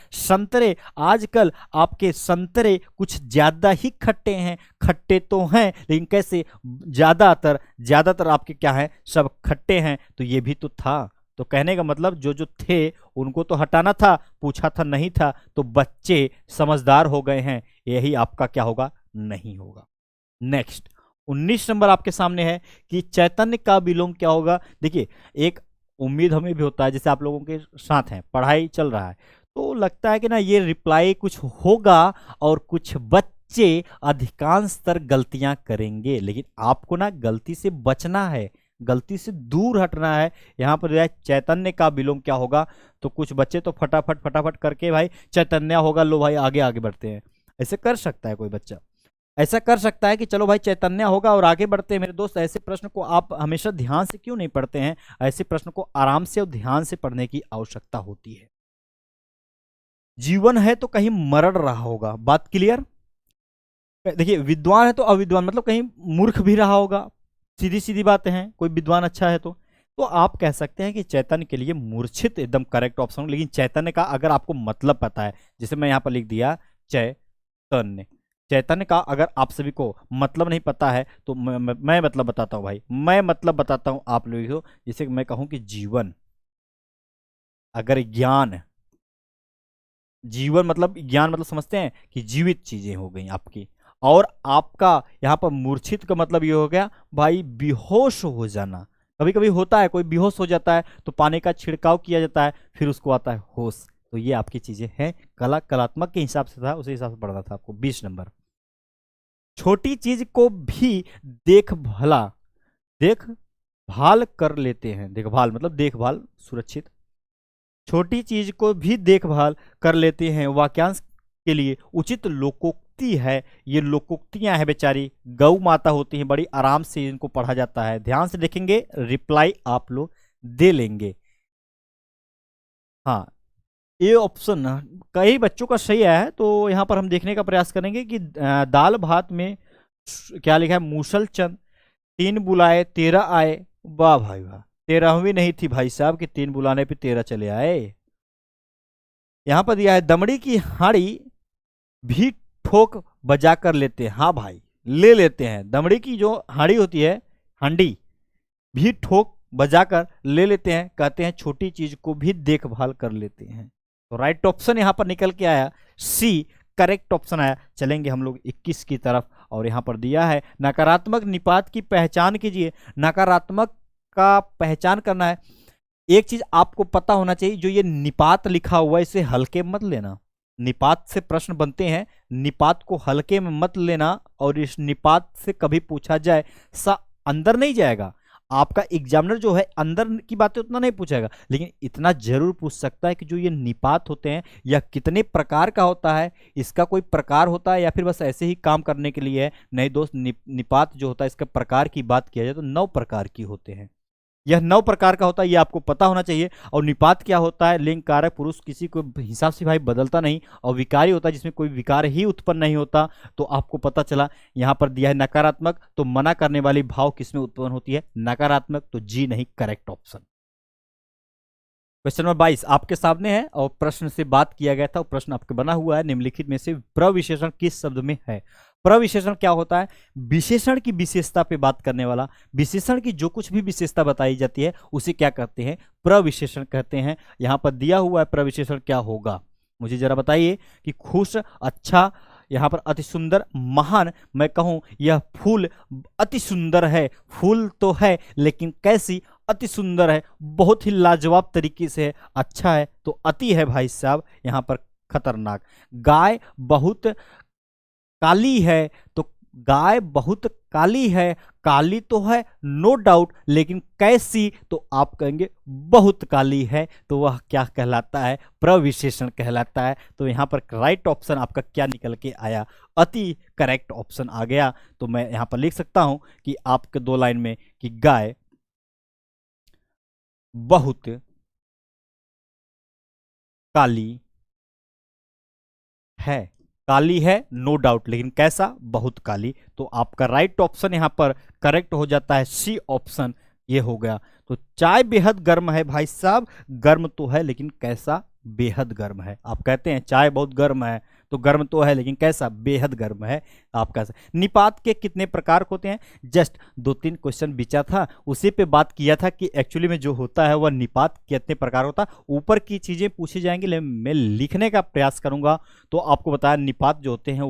Speaker 1: आपके संतरे कुछ ज्यादा ही खट्टे हैं, खट्टे तो हैं लेकिन कैसे, ज्यादातर आपके क्या है, सब खट्टे हैं। तो ये भी तो था। तो कहने का मतलब जो जो थे उनको तो हटाना था, पूछा था नहीं था, तो बच्चे समझदार हो गए हैं, यही आपका क्या होगा, नहीं होगा। नेक्स्ट 19 नंबर आपके सामने है कि चैतन्य का विलोम क्या होगा। देखिए एक उम्मीद हमें भी होता है, जैसे आप लोगों के साथ हैं, पढ़ाई चल रहा है तो लगता है कि ना ये रिप्लाई कुछ होगा और कुछ बच्चे अधिकांशतर गलतियां करेंगे, लेकिन आपको ना गलती से बचना है, गलती से दूर हटना है। यहाँ पर जो है चैतन्य का विलोम क्या होगा, तो कुछ बच्चे तो फटाफट करके भाई चैतन्य होगा, लो भाई आगे आगे बढ़ते हैं। ऐसे कर सकता है कोई बच्चा, ऐसा कर सकता है कि चलो भाई चैतन्य होगा और आगे बढ़ते हैं। मेरे दोस्त ऐसे प्रश्न को आप हमेशा ध्यान से क्यों नहीं पढ़ते हैं, ऐसे प्रश्न को आराम से और ध्यान से पढ़ने की आवश्यकता होती है। जीवन है तो कहीं मरण रहा होगा, बात क्लियर। देखिए विद्वान है तो अविद्वान मतलब कहीं मूर्ख भी रहा होगा, सीधी सीधी बातें हैं, कोई विद्वान अच्छा है तो आप कह सकते हैं कि चैतन्य के लिए मूर्छित एकदम करेक्ट ऑप्शन। लेकिन चैतन्य का अगर आपको मतलब पता है, जैसे मैं यहाँ पर लिख दिया चैतन्य, चैतन्य का अगर आप सभी को मतलब नहीं पता है तो मैं मतलब बताता हूँ भाई, मैं मतलब बताता हूँ आप लोगों को। जैसे मैं कहूँ कि जीवन, अगर ज्ञान, जीवन मतलब ज्ञान मतलब समझते हैं कि जीवित चीजें हो गई आपकी, और आपका यहाँ पर मूर्छित का मतलब ये हो गया भाई बेहोश हो जाना। कभी कभी होता है कोई बेहोश हो जाता है तो पानी का छिड़काव किया जाता है, फिर उसको आता है होश। तो ये आपकी चीजें हैं, कलात्मक के हिसाब से था, उसी हिसाब से पढ़ना था आपको। 20 नंबर, छोटी चीज को भी देखभाल कर लेते हैं, देखभाल मतलब देखभाल सुरक्षित, छोटी चीज को भी देखभाल कर लेते हैं, वाक्यांश के लिए उचित लोकोक्ति है। ये लोकोक्तियां हैं बेचारी, गौ माता होती हैं, बड़ी आराम से इनको पढ़ा जाता है। ध्यान से देखेंगे, रिप्लाई आप लोग दे लेंगे। हाँ, ये ऑप्शन कई बच्चों का सही आया है, तो यहाँ पर हम देखने का प्रयास करेंगे कि दाल भात में क्या लिखा है, मूसल चंद 3 बुलाए 13 आए। वाह भाई वाह, 13वीं नहीं थी भाई साहब कि 3 बुलाने पे 13 चले आए। यहाँ पर दिया है दमड़ी की हाड़ी भी ठोक बजा कर लेते हैं। हाँ भाई, ले लेते हैं, दमड़ी की जो हाड़ी होती है, हांडी भी ठोक बजा कर ले लेते हैं। कहते हैं छोटी चीज को भी देखभाल कर लेते हैं। तो राइट ऑप्शन यहाँ पर निकल के आया सी, करेक्ट ऑप्शन आया। चलेंगे हम लोग 21 की तरफ, और यहाँ पर दिया है नकारात्मक निपात की पहचान कीजिए। नकारात्मक का पहचान करना है। एक चीज आपको पता होना चाहिए, जो ये निपात लिखा हुआ है इसे हल्के मत लेना। निपात से प्रश्न बनते हैं, निपात को हल्के में मत लेना, और इस निपात से कभी पूछा जाए सा अंदर नहीं जाएगा। आपका एग्जामिनर जो है अंदर की बातें उतना नहीं पूछेगा, लेकिन इतना जरूर पूछ सकता है कि जो ये निपात होते हैं यह कितने प्रकार का होता है, इसका कोई प्रकार होता है या फिर बस ऐसे ही काम करने के लिए है। नहीं दोस्त, निपात जो होता है इसका प्रकार की बात किया जाए तो 9 प्रकार की होते हैं। यह 9 प्रकार का होता है, ये आपको पता होना चाहिए। और निपात क्या होता है, लिंग कारक पुरुष किसी को हिसाब से भाई बदलता नहीं, और विकारी होता है जिसमें कोई विकार ही उत्पन्न नहीं होता। तो आपको पता चला यहाँ पर दिया है नकारात्मक, तो मना करने वाली भाव किसमें उत्पन्न होती है, नकारात्मक। तो जी नहीं, करेक्ट ऑप्शन। क्वेश्चन नंबर 22 आपके सामने है, और प्रश्न से बात किया गया था, और प्रश्न आपके बना हुआ है, निम्नलिखित में से प्रविशेषण किस शब्द में है। प्रविशेषण क्या होता है, विशेषण की विशेषता पे बात करने वाला। विशेषण की जो कुछ भी विशेषता बताई जाती है उसे क्या कहते हैं, प्रविशेषण कहते हैं। यहां पर दिया हुआ है प्रविशेषण क्या होगा, मुझे जरा बताइए। कि खुश, अच्छा, यहाँ पर अति सुंदर, महान। मैं कहूं यह फूल अति सुंदर है, फूल तो है लेकिन कैसी, अति सुंदर है, बहुत ही लाजवाब तरीके से है, अच्छा है। तो अति है भाई साहब यहाँ पर खतरनाक। गाय बहुत काली है, तो गाय बहुत काली है, काली तो है नो डाउट, लेकिन कैसी, तो आप कहेंगे बहुत काली है। तो वह क्या कहलाता है, प्रविशेषण कहलाता है। तो यहाँ पर राइट ऑप्शन आपका क्या निकल के आया, अति करेक्ट ऑप्शन आ गया। तो मैं यहाँ पर लिख सकता हूं कि आपके 2 लाइन में कि गाय बहुत काली है, काली है नो डाउट, लेकिन कैसा, बहुत काली। तो आपका राइट ऑप्शन यहां पर करेक्ट हो जाता है सी ऑप्शन, ये हो गया। तो चाय बेहद गर्म है भाई साहब, गर्म तो है लेकिन कैसा, बेहद गर्म है। आप कहते हैं चाय बहुत गर्म है, तो गर्म तो है लेकिन कैसा, बेहद गर्म है। आप कैसा, निपात के कितने प्रकार होते हैं, जस्ट 2-3 क्वेश्चन बिचा था, उसी पे बात किया था कि एक्चुअली में जो होता है वह निपात कितने प्रकार होता है। ऊपर की चीजें पूछी जाएंगी, लेकिन मैं लिखने का प्रयास करूंगा। तो आपको बताया निपात जो होते हैं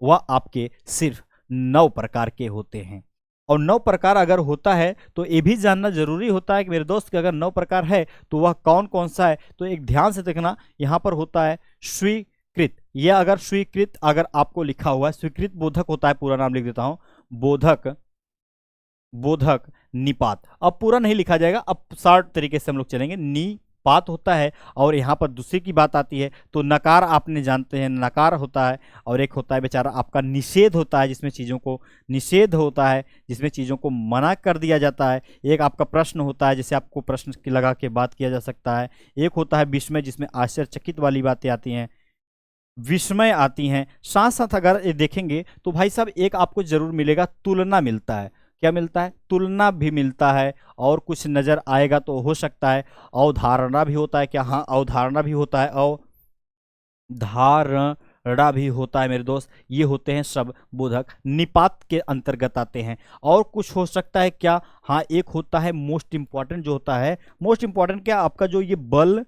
Speaker 1: वह आपके सिर्फ 9 प्रकार के होते हैं। और 9 प्रकार अगर होता है तो ये भी जानना जरूरी होता है कि मेरे दोस्त के अगर 9 प्रकार है तो वह कौन कौन सा है। तो एक ध्यान से देखना, यहाँ पर होता है स्वीकृत। यह अगर स्वीकृत अगर आपको लिखा हुआ है, स्वीकृत बोधक होता है, पूरा नाम लिख देता हूं, बोधक, बोधक, निपात। अब पूरा नहीं लिखा जाएगा, अब शॉर्ट तरीके से हम लोग चलेंगे। निपात होता है, और यहाँ पर दूसरी की बात आती है तो नकार, आपने जानते हैं नकार होता है। और एक होता है बेचारा आपका निषेध होता है, जिसमें चीज़ों को निषेध होता है, जिसमें चीज़ों को मना कर दिया जाता है। एक आपका प्रश्न होता है, जैसे आपको प्रश्न की लगा के बात किया जा सकता है। एक होता है विस्मय, जिसमें आश्चर्यचकित वाली बातें आती हैं। विस्मय आती हैं। साथ साथ अगर ये देखेंगे तो भाई साहब एक आपको जरूर मिलेगा, तुलना मिलता है। क्या मिलता है? तुलना भी मिलता है। और कुछ नजर आएगा तो हो सकता है अवधारणा भी होता है। क्या? हाँ, अवधारणा भी होता है, अवधारणा भी होता है मेरे दोस्त। ये होते हैं सब बोधक, निपात के अंतर्गत आते हैं। और कुछ हो सकता है क्या? हाँ, एक होता है मोस्ट इंपॉर्टेंट, जो होता है मोस्ट इंपॉर्टेंट, क्या आपका जो ये बल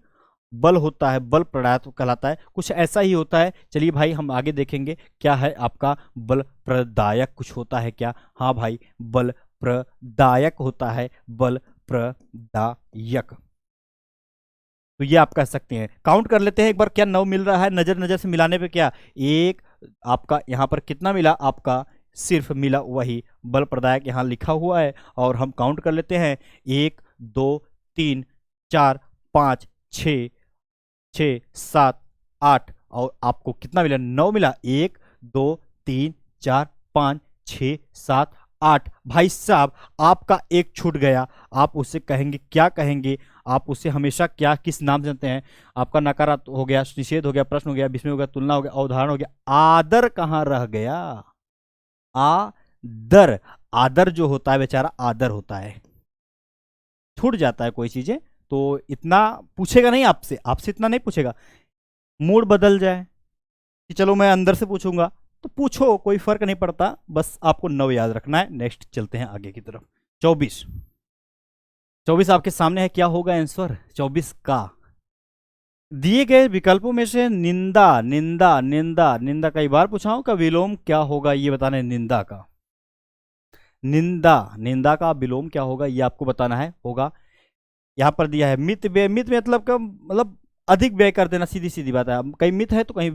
Speaker 1: बल होता है, बल प्रदायक कहलाता है, कुछ ऐसा ही होता है। चलिए भाई हम आगे देखेंगे क्या है आपका बल प्रदायक, कुछ होता है क्या? हाँ भाई, बल प्रदायक होता है, बल प्रदायक। तो ये आप कह सकते हैं। काउंट कर लेते हैं एक बार, क्या 9 मिल रहा है? नजर नजर से मिलाने पे क्या एक आपका यहाँ पर कितना मिला? आपका सिर्फ मिला वही बल प्रदायक यहाँ लिखा हुआ है। और हम काउंट कर लेते हैं, 1 2 3 4 5 6 6 7 8, और आपको कितना मिला? 9 मिला। 1 2 3 4 5 6 7 8। भाई साहब आपका एक छूट गया। आप उसे कहेंगे, क्या कहेंगे आप उसे? हमेशा क्या, किस नाम से जानते हैं? आपका नकारात्मक हो गया, निषेध हो गया, प्रश्न हो गया, विस्मय हो गया, तुलना हो गया, अवधारण हो गया। आदर कहाँ रह गया? आदर। आदर जो होता है बेचारा, आदर होता है, छूट जाता है कोई चीजें। तो इतना पूछेगा नहीं आपसे, आपसे इतना नहीं पूछेगा। मूड बदल जाए कि चलो मैं अंदर से पूछूंगा, तो पूछो, कोई फर्क नहीं पड़ता। बस आपको 9 याद रखना है। नेक्स्ट चलते हैं आगे की तरफ। 24 24 आपके सामने है। क्या होगा आंसर 24 का? दिए गए विकल्पों में से निंदा, निंदा, निंदा, निंदा कई बार पूछा हूं का विलोम क्या होगा, ये बताना है। निंदा का, निंदा, निंदा का विलोम क्या होगा, ये आपको बताना है। होगा यहाँ पर दिया है मित व्यय। मित मतलब का मतलब अधिक व्यय कर देना, सीधी सीधी बात है। कहीं मित है तो कहीं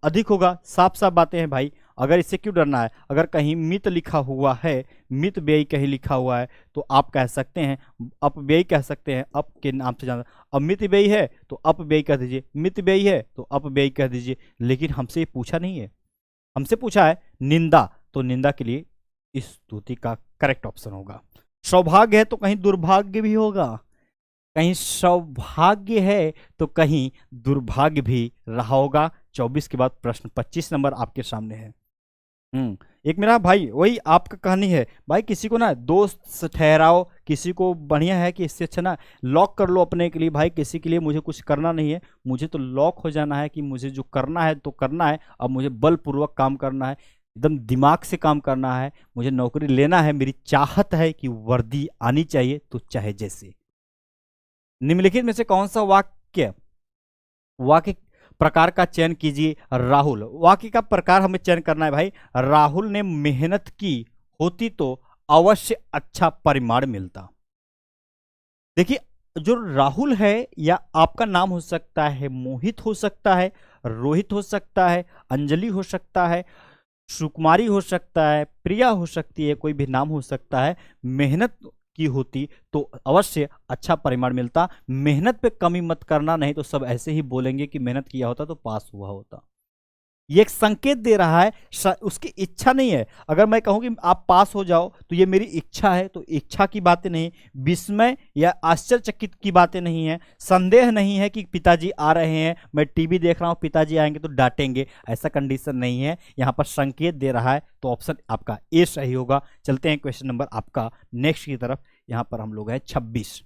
Speaker 1: अधिक होगा, साफ साफ बातें हैं भाई। अगर इससे क्यों डरना है? अगर कहीं मित लिखा हुआ है, मित व्यय कहीं लिखा हुआ है, तो आप कह सकते हैं अपव्यय कह सकते हैं, अप के नाम से जाना। अब मित व्यय है तो अपव्यय कह दीजिए, मित व्यय है तो अपव्यय कह दीजिए। लेकिन हमसे ये पूछा नहीं है, हमसे पूछा है निंदा, तो निंदा के लिए इस स्तुति का करेक्ट ऑप्शन होगा। सौभाग्य है तो कहीं दुर्भाग्य भी होगा, कहीं सौभाग्य है तो कहीं दुर्भाग्य भी रहा होगा। 24 के बाद प्रश्न 25 नंबर आपके सामने है। एक मेरा भाई वही आपका कहानी है भाई, किसी को ना दोस्त ठहराओ, किसी को बढ़िया है कि इससे अच्छा ना लॉक कर लो अपने के लिए। भाई किसी के लिए मुझे कुछ करना नहीं है, मुझे तो लॉक हो जाना है कि मुझे जो करना है तो करना है। अब मुझे बलपूर्वक काम करना है, एकदम दिमाग से काम करना है, मुझे नौकरी लेना है। मेरी चाहत है कि वर्दी आनी चाहिए, तो चाहे जैसे। निम्नलिखित में से कौन सा वाक्य वाक्य प्रकार का चयन कीजिए? राहुल, वाक्य का प्रकार हमें चयन करना है भाई। राहुल ने मेहनत की होती तो अवश्य अच्छा परिणाम मिलता। देखिए, जो राहुल है, या आपका नाम हो सकता है मोहित, हो सकता है रोहित, हो सकता है अंजलि, हो सकता है सुकुमारी, हो सकता है प्रिया, हो सकती है, कोई भी नाम हो सकता है। मेहनत की होती तो अवश्य अच्छा परिणाम मिलता। मेहनत पे कमी मत करना, नहीं तो सब ऐसे ही बोलेंगे कि मेहनत किया होता तो पास हुआ होता। ये एक संकेत दे रहा है, उसकी इच्छा नहीं है। अगर मैं कहूं कि आप पास हो जाओ तो ये मेरी इच्छा है, तो इच्छा की बातें नहीं, विस्मय या आश्चर्यचकित की बातें नहीं है। संदेह नहीं है कि पिताजी आ रहे हैं, मैं टीवी देख रहा हूं, पिताजी आएंगे तो डांटेंगे, ऐसा कंडीशन नहीं है। यहाँ पर संकेत दे रहा है, तो ऑप्शन आपका ए सही होगा। चलते हैं क्वेश्चन नंबर आपका नेक्स्ट की तरफ। यहाँ पर हम लोग हैं 26।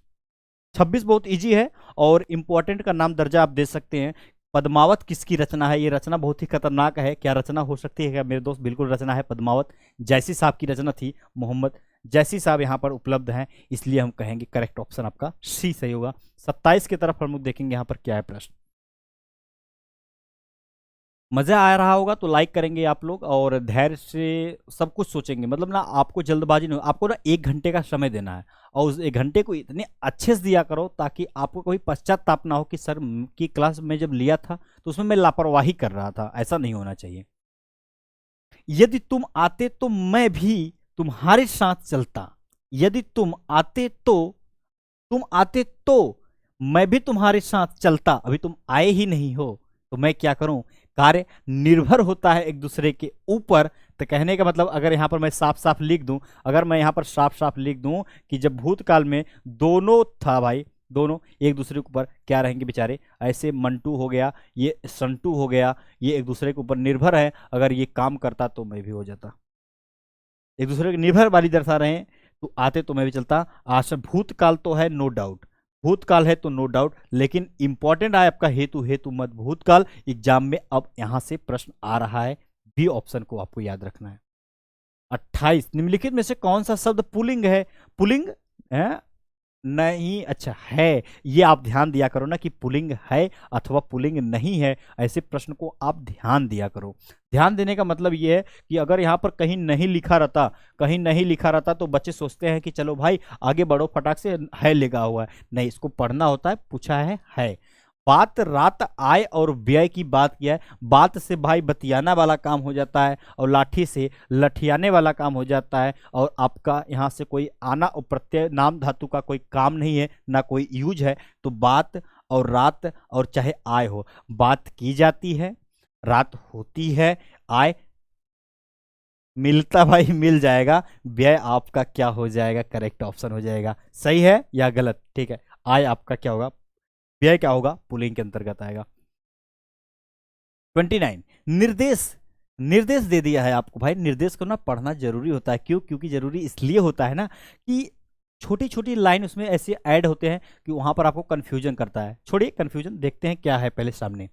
Speaker 1: 26 बहुत इजी है, और इंपॉर्टेंट का नाम दर्जा आप दे सकते हैं। पद्मावत किसकी रचना है? ये रचना बहुत ही खतरनाक है। क्या रचना हो सकती है क्या मेरे दोस्त? बिल्कुल रचना है पद्मावत, जैसी साहब की रचना थी। मोहम्मद जैसी साहब यहाँ पर उपलब्ध हैं, इसलिए हम कहेंगे करेक्ट ऑप्शन आपका सी सही होगा। 27 की तरफ हम लोग देखेंगे यहाँ पर क्या है प्रश्न। मजा आ रहा होगा तो लाइक करेंगे आप लोग, और धैर्य से सब कुछ सोचेंगे। मतलब ना आपको जल्दबाजी नहीं, आपको ना 1 घंटे का समय देना है, और उस 1 घंटे को इतने अच्छे से दिया करो ताकि आपको कोई पश्चाताप ना हो कि सर की क्लास में जब लिया था तो उसमें मैं लापरवाही कर रहा था। ऐसा नहीं होना चाहिए। यदि तुम आते तो मैं भी तुम्हारे साथ चलता, यदि तुम आते तो मैं भी तुम्हारे साथ चलता। अभी तुम आए ही नहीं हो, तो मैं क्या करूं? कार्य निर्भर होता है एक दूसरे के ऊपर। तो कहने का मतलब, अगर यहां पर मैं साफ साफ लिख दूं, अगर मैं यहां पर साफ साफ लिख दूं कि जब भूतकाल में दोनों था भाई, दोनों एक दूसरे के ऊपर क्या रहेंगे बेचारे, ऐसे मंटू हो गया, ये संटू हो गया, ये एक दूसरे के ऊपर निर्भर है, अगर ये काम करता तो मैं भी हो जाता, एक दूसरे के निर्भर वाली दर्शा रहे हैं, तो आते तो मैं भी चलता। आशा भूतकाल तो है नो डाउट, भूतकाल है तो नो डाउट, लेकिन इंपॉर्टेंट है आपका हेतु, हेतु मत भूतकाल। एग्जाम में अब यहां से प्रश्न आ रहा है, बी ऑप्शन को आपको याद रखना है। 28 निम्नलिखित में से कौन सा शब्द पुल्लिंग है, पुल्लिंग है नहीं, अच्छा है, ये आप ध्यान दिया करो ना कि पुल्लिंग है अथवा पुल्लिंग नहीं है, ऐसे प्रश्न को आप ध्यान दिया करो। ध्यान देने का मतलब ये है कि अगर यहाँ पर कहीं नहीं लिखा रहता, कहीं नहीं लिखा रहता तो बच्चे सोचते हैं कि चलो भाई आगे बढ़ो फटाक से, है लिखा हुआ है, नहीं, इसको पढ़ना होता है, पूछा है। बात रात आय और व्यय की बात किया है, बात से भाई बतियाना वाला काम हो जाता है, और लाठी से लठियाने वाला काम हो जाता है, और आपका यहाँ से कोई आना और प्रत्यय नाम धातु का कोई काम नहीं है, ना कोई यूज है, तो बात और रात और चाहे आय हो, बात की जाती है, रात होती है, आय मिलता भाई मिल जाएगा, व्यय आपका क्या हो जाएगा, करेक्ट ऑप्शन हो जाएगा। सही है या गलत, ठीक है, आय आपका क्या होगा, व्यय क्या होगा, पुलिंग के अंतर्गत आएगा। 29 निर्देश, निर्देश दे दिया है आपको भाई, निर्देश को ना पढ़ना जरूरी होता है, क्यों, क्योंकि जरूरी इसलिए होता है ना कि छोटी छोटी लाइन उसमें ऐसे ऐड होते हैं कि वहां पर आपको कंफ्यूजन करता है। छोड़िए कंफ्यूजन, देखते हैं क्या है पहले सामने।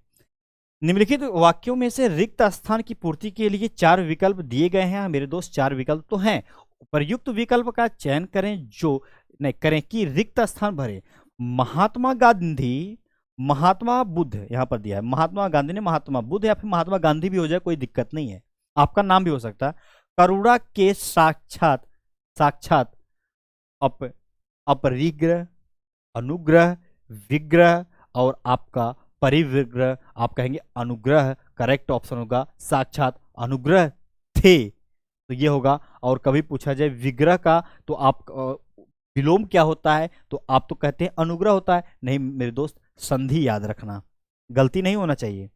Speaker 1: निम्नलिखित वाक्यों में से रिक्त स्थान की पूर्ति के लिए 4 विकल्प दिए गए हैं मेरे दोस्त, 4 विकल्प तो हैं, प्रयुक्त विकल्प का चयन करें जो नहीं करें कि रिक्त स्थान भरे। महात्मा गांधी, महात्मा बुद्ध यहाँ पर दिया है, महात्मा गांधी ने महात्मा बुद्ध या फिर महात्मा गांधी भी हो जाए, कोई दिक्कत नहीं है, आपका नाम भी हो सकता है। करुणा के साक्षात, साक्षात अप अपरिग्रह, अनुग्रह, विग्रह और आपका परिविग्रह, आप कहेंगे अनुग्रह, करेक्ट ऑप्शन होगा साक्षात अनुग्रह थे, तो ये होगा। और कभी पूछा जाए विग्रह का तो आप विलोम क्या होता है, तो आप तो कहते हैं अनुग्रह होता है, नहीं मेरे दोस्त, संधि याद रखना, गलती नहीं होना चाहिए,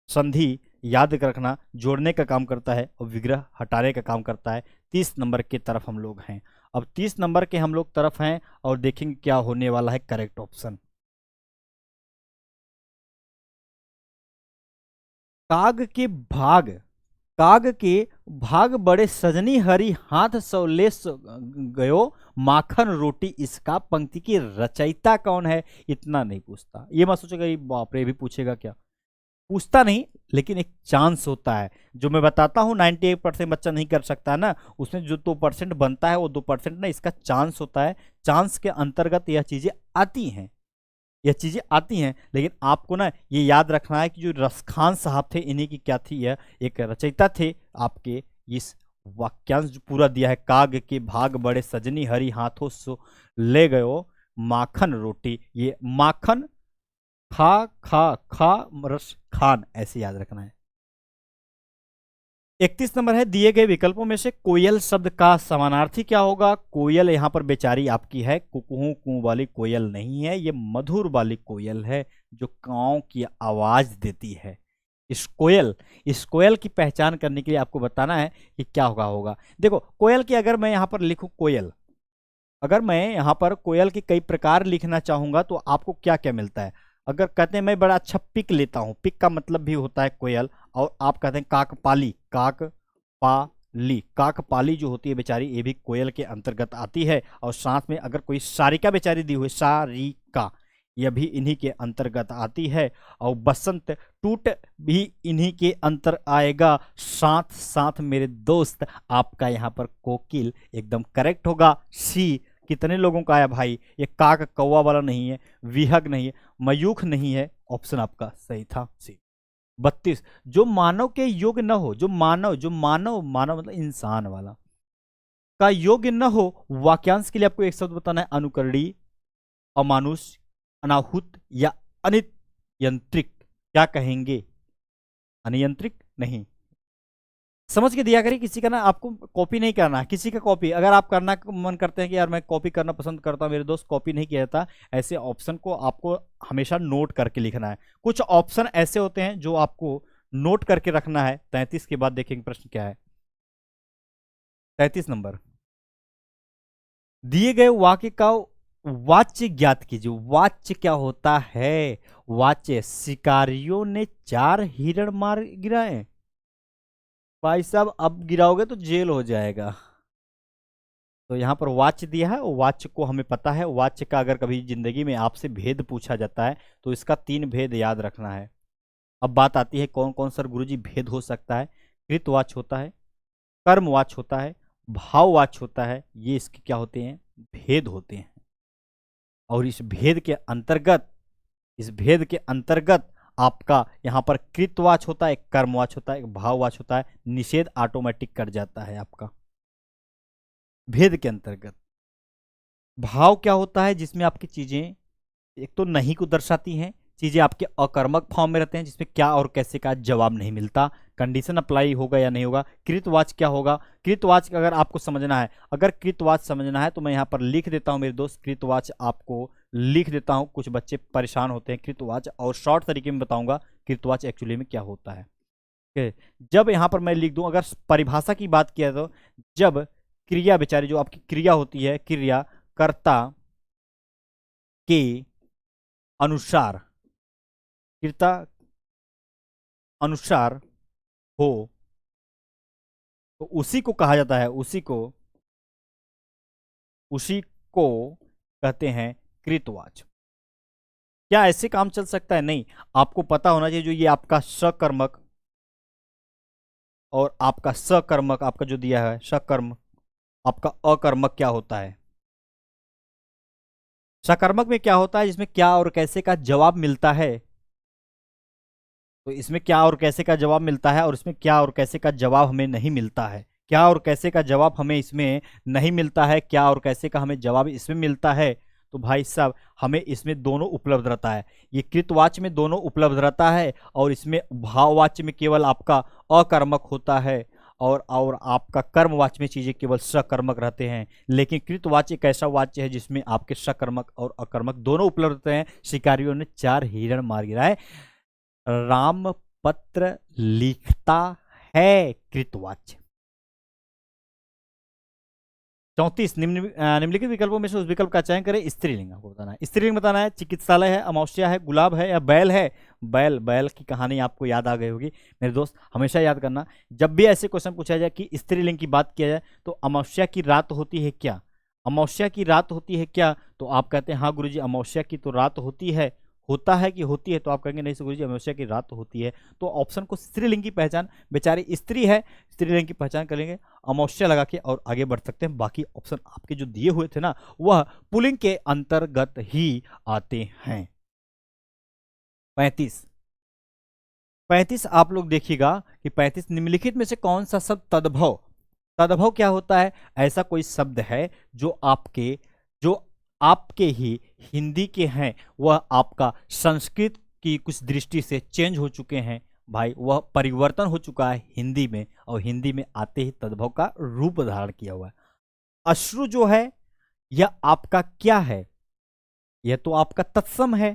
Speaker 1: संधि याद रखना जोड़ने का काम करता है और विग्रह हटाने का काम करता है। 30 नंबर की तरफ हम लोग हैं, अब 30 नंबर के हम लोग तरफ हैं और देखेंगे क्या होने वाला है करेक्ट ऑप्शन। काग के भाग, काग के भाग बड़े सजनी हरी हाथ सौलेस गयो, माखन रोटी इसका, पंक्ति की रचयिता कौन है, इतना नहीं पूछता, ये मत सोचेगा ये बाप रे भी पूछेगा क्या, पूछता नहीं, लेकिन एक चांस होता है, जो मैं बताता हूं 98% बच्चा नहीं कर सकता ना, उसमें जो 2% बनता है वो 2% ना इसका चांस होता है, चांस के अंतर्गत यह चीजें आती हैं, यह चीजें आती हैं। लेकिन आपको ना ये याद रखना है कि जो रसखान साहब थे इन्हीं की क्या थी, यह एक रचयिता थे आपके, इस वाक्यांश जो पूरा दिया है, काग के भाग बड़े सजनी हरी हाथों सो ले गयो माखन रोटी, ये माखन खा खा खा रस खान, ऐसे याद रखना है। 31 नंबर है, दिए गए विकल्पों में से कोयल शब्द का समानार्थी क्या होगा। कोयल यहाँ पर बेचारी आपकी है, कुकू कू वाली कोयल नहीं है, ये मधुर वाली कोयल है जो कांव की आवाज देती है। इस कोयल की पहचान करने के लिए आपको बताना है कि क्या होगा। देखो कोयल की अगर मैं यहाँ पर लिखूं कोयल, अगर मैं यहाँ पर कोयल के कई प्रकार लिखना चाहूंगा तो आपको क्या क्या मिलता है। अगर कहते हैं मैं बड़ा अच्छा पिक लेता हूँ, पिक का मतलब भी होता है कोयल, और आप कहते हैं काकपाली, काकपाली, काकपाली जो होती है बेचारी ये भी कोयल के अंतर्गत आती है, और साथ में अगर कोई सारिका बेचारी दी हुई सारिका, यह भी इन्हीं के अंतर्गत आती है, और बसंत टूट भी इन्हीं के अंतर आएगा। साथ साथ मेरे दोस्त आपका यहाँ पर कोकिल एकदम करेक्ट होगा। सी कितने लोगों का आया भाई, ये काक कौवा वाला नहीं है, विहग नहीं है, मयूख नहीं है, ऑप्शन आपका सही था सी। 32 जो मानव के योग्य न हो, जो मानव मानव मतलब इंसान वाला का योग्य न हो, वाक्यांश के लिए आपको एक शब्द बताना है, अनुकरणीय, अमानुष, अनाहुत या अनियंत्रित, क्या कहेंगे, अनियंत्रित नहीं, समझ के दिया करिए। किसी का ना आपको कॉपी नहीं करना है, किसी का कॉपी अगर आप करना मन करते हैं कि यार मैं कॉपी करना पसंद करता हूं, मेरे दोस्त कॉपी नहीं किया जाता, ऐसे ऑप्शन को आपको हमेशा नोट करके लिखना है। कुछ ऑप्शन ऐसे होते हैं जो आपको नोट करके रखना है। 33 के बाद देखेंगे प्रश्न क्या है। 33 नंबर, दिए गए वाक्य का वाच्य ज्ञात कीजिए। वाच्य क्या होता है? वाच्य, शिकारियों ने 4 हिरण मार गिराए। भाई साहब अब गिराओगे तो जेल हो जाएगा। तो यहाँ पर वाच्य दिया है, वाच्य को हमें पता है। वाच्य का अगर कभी जिंदगी में आपसे भेद पूछा जाता है तो इसका 3 भेद याद रखना है। अब बात आती है कौन कौन सा गुरुजी भेद हो सकता है। कृतवाच्य होता है, कर्मवाच्य होता है, भाववाच्य होता है। ये इसके क्या होते हैं? भेद होते हैं। और इस भेद के अंतर्गत आपका यहाँ पर कृतवाच्य होता है, एक कर्मवाच्य होता है, एक भाववाच्य होता है। निषेध ऑटोमेटिक कर जाता है आपका भेद के अंतर्गत। भाव क्या होता है? जिसमें आपकी चीजें एक तो नहीं को दर्शाती हैं, चीजें आपके अकर्मक फॉर्म में रहते हैं, जिसमें क्या और कैसे का जवाब नहीं मिलता, कंडीशन अप्लाई होगा या नहीं होगा। कृतवाच्य क्या होगा? कृतवाच्य अगर आपको समझना है, अगर कृतवाच्य समझना है तो मैं यहाँ पर लिख देता हूँ मेरे दोस्त, कृतवाच्य आपको लिख देता हूँ। कुछ बच्चे परेशान होते हैं कृतवाच्य, और शॉर्ट तरीके में बताऊंगा कृतवाच्य एक्चुअली में क्या होता है। जब यहाँ पर मैं लिख दूं, अगर परिभाषा की बात किया तो जब क्रिया बेचारी, जो आपकी क्रिया होती है, क्रिया कर्ता के अनुसार, क्रिया अनुसार हो तो उसी को कहा जाता है, उसी को कहते हैं कृतवाच्य। क्या ऐसे काम चल सकता है? नहीं। आपको पता होना चाहिए जो ये आपका सकर्मक और आपका सकर्मक, आपका जो दिया है सकर्म, आपका अकर्मक क्या होता है। सकर्मक में क्या होता है? जिसमें क्या और कैसे का जवाब मिलता है। तो इसमें क्या और कैसे का जवाब मिलता है, और इसमें क्या और कैसे का जवाब हमें नहीं मिलता है। क्या और कैसे का जवाब हमें इसमें नहीं मिलता है, क्या और कैसे का हमें जवाब इसमें मिलता है। तो भाई साहब हमें इसमें दोनों उपलब्ध रहता है। ये कृतवाच्य में दोनों उपलब्ध रहता है, और इसमें भाववाच्य में केवल आपका अकर्मक होता है, और आपका कर्मवाच्य में चीजें केवल सकर्मक रहते हैं। लेकिन कृतवाच्य एक ऐसा वाच्य है जिसमें आपके सकर्मक और अकर्मक दोनों उपलब्ध रहते हैं। शिकारियों ने 4 हिरण मार गिराए। राम पत्र लिखता है, कृतवाच्य। 34 निम्नलिखित विकल्पों में से उस विकल्प का चयन करें। स्त्रीलिंग आपको बताना है। स्त्रीलिंग बताना है। चिकित्सालय है, अमावस्या है, गुलाब है, या बैल है। बैल, बैल की कहानी आपको याद आ गई होगी मेरे दोस्त, हमेशा याद करना। जब भी ऐसे क्वेश्चन पूछा जाए कि स्त्रीलिंग की बात किया जाए तो अमावस्या की रात होती है क्या, अमावस्या की रात होती है क्या, तो आप कहते हैं हाँ गुरुजी अमावस्या की तो रात होती है। होता है कि होती है? तो आप कहेंगे नहीं गुरुजी अमावस्या की रात होती है। तो ऑप्शन को स्त्रीलिंग की पहचान, बेचारी स्त्री है, स्त्रीलिंग की पहचान करेंगे, अमावस्या लगा के और आगे बढ़ सकते हैं। बाकी ऑप्शन आपके जो दिए हुए थे ना वह पुलिंग के अंतर्गत ही आते हैं। 35 आप लोग देखिएगा कि 35 निम्नलिखित में से कौन सा शब्द तद्भव, तद्भव क्या होता है? ऐसा कोई शब्द है जो आपके ही हिंदी के हैं, वह आपका संस्कृत की कुछ दृष्टि से चेंज हो चुके हैं। भाई वह परिवर्तन हो चुका है हिंदी में, और हिंदी में आते ही तद्भव का रूप धारण किया हुआ है। अश्रु जो है यह आपका क्या है? यह तो आपका तत्सम है।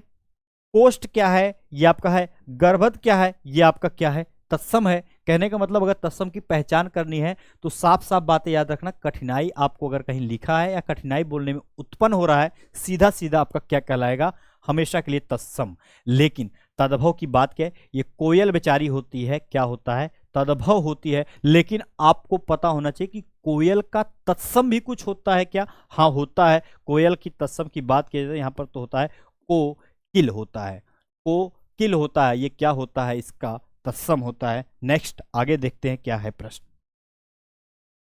Speaker 1: कोष्ठ क्या है? यह आपका है। गर्भध क्या है? यह आपका क्या है? तत्सम है। कहने का मतलब अगर तत्सम की पहचान करनी है तो साफ साफ बातें याद रखना। कठिनाई आपको अगर कहीं लिखा है या कठिनाई बोलने में उत्पन्न हो रहा है, सीधा सीधा आपका क्या कहलाएगा? हमेशा के लिए तत्सम। लेकिन तद्भव की बात क्या है? ये कोयल बेचारी होती है, क्या होता है? तद्भव होती है। लेकिन आपको पता होना चाहिए कि कोयल का तत्सम भी कुछ होता है क्या? हाँ होता है। कोयल की तत्सम की बात की जाए यहाँ पर तो होता है को किल होता है, को किल होता है। ये क्या होता है? इसका तत्सम होता है। नेक्स्ट आगे देखते हैं क्या है प्रश्न।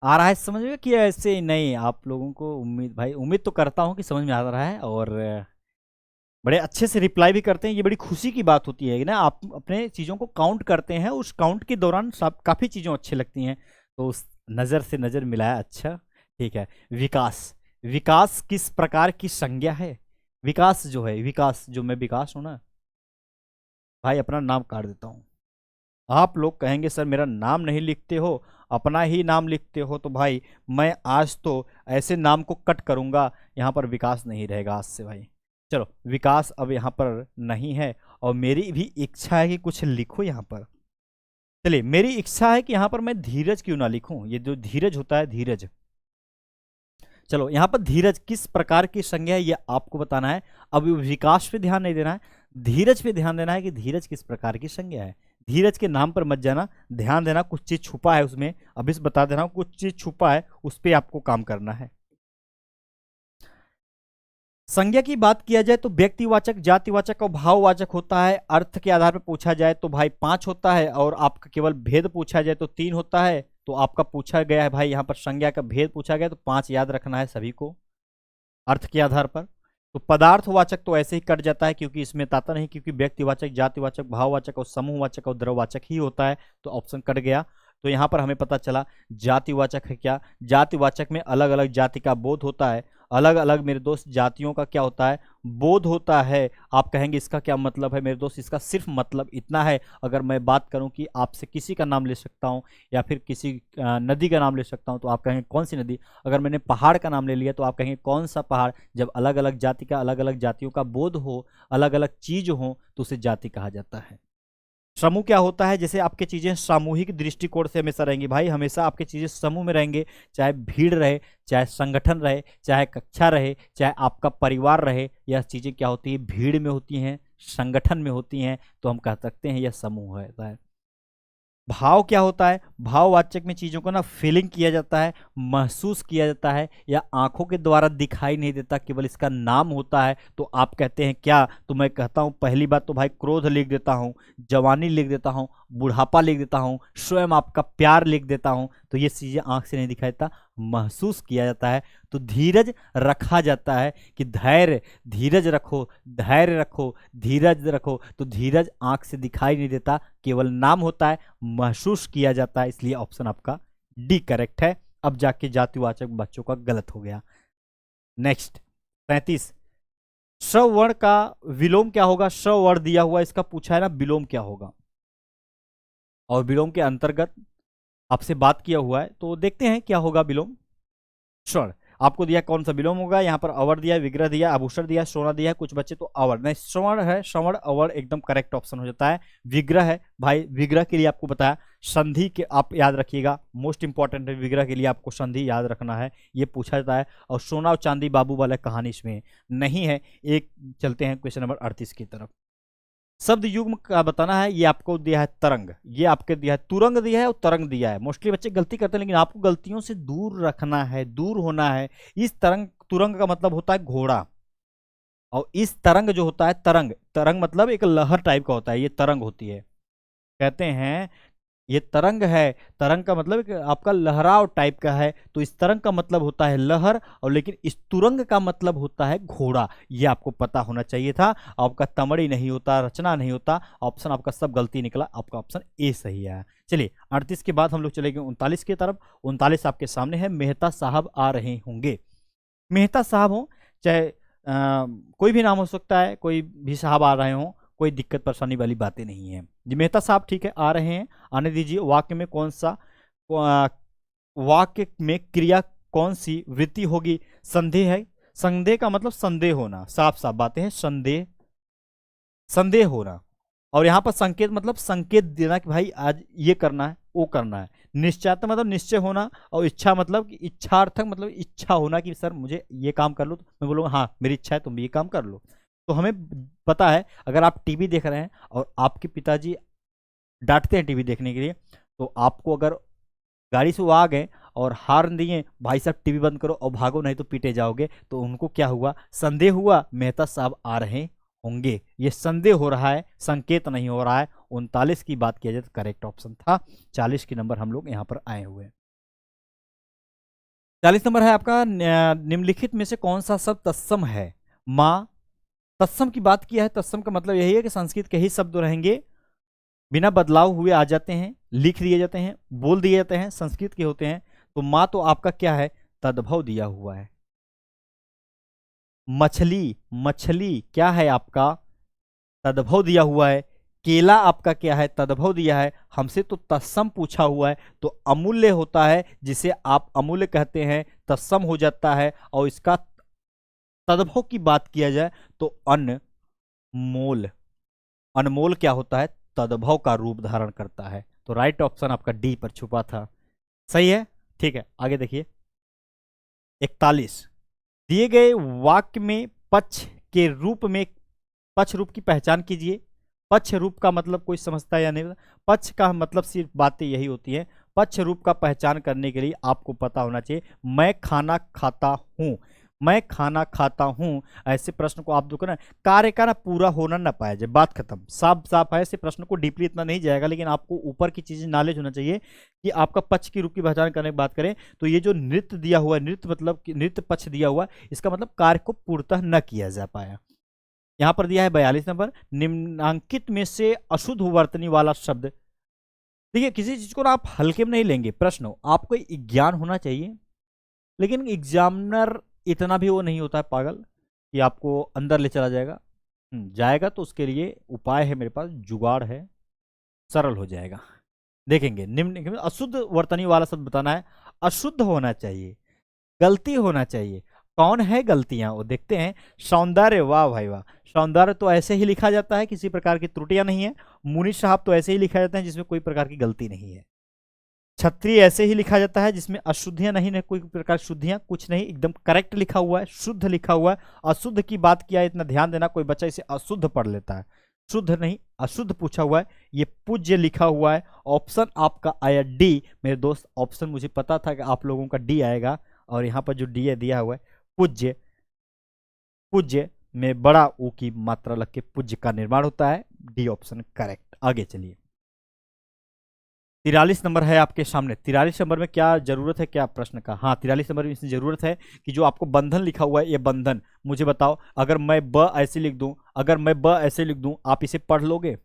Speaker 1: आ रहा है समझ में कि ऐसे नहीं? आप लोगों को उम्मीद, भाई उम्मीद तो करता हूं कि समझ में आ रहा है, और बड़े अच्छे से रिप्लाई भी करते हैं। ये बड़ी खुशी की बात होती है कि ना आप अपने चीज़ों को काउंट करते हैं, उस काउंट के दौरान सब काफ़ी चीज़ें अच्छी लगती हैं, तो उस नज़र से नज़र मिलाया। अच्छा ठीक है। विकास, विकास किस प्रकार की संज्ञा है? विकास जो है, विकास जो मैं विकास हूं ना, भाई अपना नाम काट देता हूँ। आप लोग कहेंगे सर मेरा नाम नहीं लिखते हो, अपना ही नाम लिखते हो, तो भाई मैं आज तो ऐसे नाम को कट करूंगा, यहाँ पर विकास नहीं रहेगा आज से भाई। चलो विकास अब यहाँ पर नहीं है, और मेरी भी इच्छा है कि कुछ लिखो यहाँ पर। चलिए मेरी इच्छा है कि यहाँ पर मैं धीरज क्यों ना लिखूं। ये जो धीरज होता है, धीरज, चलो यहाँ पर धीरज किस प्रकार की संज्ञा है ये आपको बताना है। अब विकास पे ध्यान नहीं देना है, धीरज पे ध्यान देना है कि धीरज किस प्रकार की संज्ञा है। धीरज के नाम पर मत जाना, ध्यान देना कुछ चीज छुपा है उसमें, अभी से बता दे रहा हूं कुछ चीज छुपा है, उस पर आपको काम करना है। संज्ञा की बात किया जाए तो व्यक्तिवाचक, जातिवाचक और भाववाचक होता है। अर्थ के आधार पर पूछा जाए तो भाई 5 होता है, और आपका केवल भेद पूछा जाए तो 3 होता है। तो आपका पूछा गया है भाई यहाँ पर संज्ञा का भेद पूछा गया तो 5 याद रखना है सभी को अर्थ के आधार पर। तो पदार्थवाचक तो ऐसे ही कट जाता है क्योंकि इसमें ताता नहीं, क्योंकि व्यक्तिवाचक, जातिवाचक, भाववाचक और समूहवाचक और द्रववाचक ही होता है, तो ऑप्शन कट गया। तो यहाँ पर हमें पता चला जातिवाचक है क्या, जातिवाचक में अलग अलग जाति का बोध होता है, अलग अलग मेरे दोस्त जातियों का क्या होता है, बोध होता है। आप कहेंगे इसका क्या मतलब है मेरे दोस्त, इसका सिर्फ मतलब इतना है, अगर मैं बात करूं कि आपसे किसी का नाम ले सकता हूं या फिर किसी नदी का नाम ले सकता हूं तो आप कहेंगे कौन सी नदी, अगर मैंने पहाड़ का नाम ले लिया तो आप कहेंगे कौन सा पहाड़। जब अलग अलग जाति का, अलग अलग जातियों का बोध हो, अलग अलग चीज हो तो उसे जाति कहा जाता है। समूह क्या होता है, जैसे आपके चीजें सामूहिक दृष्टिकोण से हमेशा रहेंगी भाई, हमेशा आपके चीजें समूह में रहेंगे, चाहे भीड़ रहे, चाहे संगठन रहे, चाहे कक्षा रहे, चाहे आपका परिवार रहे, यह चीजें क्या होती है, भीड़ में होती हैं, संगठन में होती हैं, तो हम कह सकते हैं यह समूह है। भाव क्या होता है, भाववाचक में चीजों को ना फीलिंग किया जाता है, महसूस किया जाता है, या आंखों के द्वारा दिखाई नहीं देता, केवल इसका नाम होता है। तो आप कहते हैं क्या, तो मैं कहता हूं पहली बात तो भाई क्रोध लिख देता हूं, जवानी लिख देता हूं, बुढ़ापा लिख देता हूं, स्वयं आपका प्यार लिख देता हूं। तो ये चीजें आंख से नहीं दिखाई देता, महसूस किया जाता है। तो धीरज रखा जाता है कि धैर्य, धीरज रखो, धैर्य रखो, धीरज रखो। तो धीरज आंख से दिखाई नहीं देता, केवल नाम होता है, महसूस किया जाता है, इसलिए ऑप्शन आपका डी करेक्ट है। अब जाके जातिवाचक बच्चों का गलत हो गया। नेक्स्ट 35, स्वर्ण का विलोम क्या होगा, स्वर्ण दिया हुआ इसका पूछा है ना, विलोम क्या होगा, और विलोम के अंतर्गत आपसे बात किया हुआ है, तो देखते हैं क्या होगा विलोम। स्वर्ण आपको दिया कौन सा विलोम होगा, यहाँ पर अवर दिया, विग्रह दिया, आभूषण दिया, सोना दिया, कुछ बच्चे तो अवर नहीं, स्वर्ण है, स्वर्ण अवर एकदम करेक्ट ऑप्शन हो जाता है। विग्रह है भाई, विग्रह के लिए आपको बताया संधि के आप याद रखिएगा, मोस्ट इंपॉर्टेंट है, विग्रह के लिए आपको संधि याद रखना है, ये पूछा जाता है। और सोना और चांदी बाबू वाला कहानी इसमें नहीं है। एक चलते हैं क्वेश्चन नंबर 38 की तरफ। शब्द युग्म का बताना है, ये आपको दिया है तरंग, ये आपके दिया है तुरंग दिया है और तरंग दिया है। मोस्टली बच्चे गलती करते हैं, लेकिन आपको गलतियों से दूर रखना है, दूर होना है। इस तरंग, तुरंग का मतलब होता है घोड़ा, और इस तरंग जो होता है, तरंग, तरंग मतलब एक लहर टाइप का होता है, ये तरंग होती है, कहते हैं ये तरंग है। तरंग का मतलब आपका लहराव टाइप का है, तो इस तरंग का मतलब होता है लहर, और लेकिन इस तुरंग का मतलब होता है घोड़ा। ये आपको पता होना चाहिए था। आपका तमड़ी नहीं होता, रचना नहीं होता, ऑप्शन आपका सब गलती निकला, आपका ऑप्शन ए सही है। चलिए 38 के बाद हम लोग चलेंगे 39 की तरफ। 39 आपके सामने है, मेहता साहब आ रहे होंगे। मेहता साहब हो, चाहे कोई भी नाम हो सकता है, कोई भी साहब आ रहे हो, कोई दिक्कत परेशानी वाली बातें नहीं है जी। मेहता साहब ठीक है, आ रहे हैं, आने दीजिए। वाक्य में कौन सा, वाक्य में क्रिया कौन सी वृत्ति होगी, संदेह है। संदेह का मतलब संदेह होना, साफ साफ बातें हैं, संदेह, संदेह होना। और यहाँ पर संकेत मतलब संकेत देना कि भाई आज ये करना है, वो करना है। निश्चयात्मक मतलब निश्चय होना, और इच्छा मतलब इच्छार्थक मतलब इच्छा होना कि सर मुझे ये काम कर लो, तो मैं बोलूँगा हाँ मेरी इच्छा है तुम भी ये काम कर लो। तो हमें पता है, अगर आप टीवी देख रहे हैं और आपके पिताजी डांटते हैं टीवी देखने के लिए, तो आपको अगर गाड़ी से वो आ गए और हार्न दिए, भाई साहब टीवी बंद करो और भागो नहीं तो पीटे जाओगे, तो उनको क्या हुआ, संदेह हुआ, मेहता साहब आ रहे होंगे। ये संदेह हो रहा है, संकेत नहीं हो रहा है। 39 की बात किया जाए तो करेक्ट ऑप्शन था। 40 की नंबर हम लोग यहाँ पर आए हुए हैं। 40 नंबर है आपका, निम्नलिखित में से कौन सा शब्द तत्सम है। माँ, तत्सम की बात किया है, तत्सम का मतलब यही है कि संस्कृत के ही शब्द रहेंगे, बिना बदलाव हुए आ जाते हैं, लिख दिए जाते हैं, बोल दिए जाते हैं, संस्कृत के होते हैं। तो माँ तो आपका क्या है, तद्भव दिया हुआ है। मछली, मछली क्या है आपका, तद्भव दिया हुआ है। केला आपका क्या है, तद्भव दिया है। हमसे तो तत्सम पूछा हुआ है, तो अमूल्य होता है, जिसे आप अमूल्य कहते हैं, तत्सम हो जाता है। और इसका तद्भव की बात किया जाए तो अनमोल, अनमोल क्या होता है, तद्भव का रूप धारण करता है। तो राइट ऑप्शन आपका डी पर छुपा था, सही है। ठीक है, आगे देखिए। 41, दिए गए वाक्य में पक्ष के रूप में पक्ष रूप की पहचान कीजिए। पक्ष रूप का मतलब कोई समझता है या नहीं? पक्ष का मतलब सिर्फ बातें यही होती हैं। पक्ष रूप का पहचान करने के लिए आपको पता होना चाहिए मैं खाना खाता हूं, मैं खाना खाता हूं। ऐसे प्रश्न को आप देखो ना, कार्य का ना पूरा होना ना पाया जाए, बात खत्म, साफ साफ है। ऐसे प्रश्न को डीपली इतना नहीं जाएगा, लेकिन आपको ऊपर की चीजें नॉलेज होना चाहिए कि आपका पक्ष की रूप की पहचान करने की बात करें तो ये जो नृत्य दिया हुआ है, नृत्य मतलब नृत्य पक्ष दिया हुआ है, इसका मतलब कार्य को पूर्णतः न किया जा पाया। यहां पर दिया है 42 नंबर, निम्नांकित में से अशुद्ध वर्तनी वाला शब्द। देखिए किसी चीज को ना आप हल्के में नहीं लेंगे, प्रश्न हो आपको ज्ञान होना चाहिए, लेकिन एग्जामिनर इतना भी वो नहीं होता है पागल कि आपको अंदर ले चला जाएगा। जाएगा तो उसके लिए उपाय है मेरे पास, जुगाड़ है, सरल हो जाएगा। देखेंगे निम्न अशुद्ध वर्तनी वाला शब्द बताना है, अशुद्ध होना चाहिए, गलती होना चाहिए। कौन है गलतियां वो देखते हैं। सौंदर्य, वाह भाई वाह, सौंदर्य तो ऐसे ही लिखा जाता है, किसी प्रकार की त्रुटियां नहीं है। मुनीष साहब तो ऐसे ही लिखा जाता है जिसमें कोई प्रकार की गलती नहीं है। क्षत्रिय ऐसे ही लिखा जाता है जिसमें अशुद्धियां नहीं है, कोई प्रकार की शुद्धियां कुछ नहीं, एकदम करेक्ट लिखा हुआ है, शुद्ध लिखा हुआ है। अशुद्ध की बात किया है, इतना ध्यान देना, कोई बच्चा इसे अशुद्ध पढ़ लेता है, शुद्ध नहीं अशुद्ध पूछा हुआ है। ये पूज्य लिखा हुआ है। ऑप्शन आपका आया डी मेरे दोस्त, ऑप्शन मुझे पता था कि आप लोगों का डी आएगा, और यहाँ पर जो डी है दिया हुआ है पूज्य, पूज्य में बड़ा ऊ की मात्रा लग के पूज्य का निर्माण होता है। D option correct. आगे चलिए, 43 नंबर है आपके सामने। 43 नंबर में क्या जरूरत है, क्या प्रश्न का? हाँ 43 नंबर में इसमें जरूरत है कि जो आपको बंधन लिखा हुआ है, ये बंधन मुझे बताओ। अगर मैं ब ऐसे लिख दूं, अगर मैं ब ऐसे लिख दूं, आप इसे पढ़ लोगे?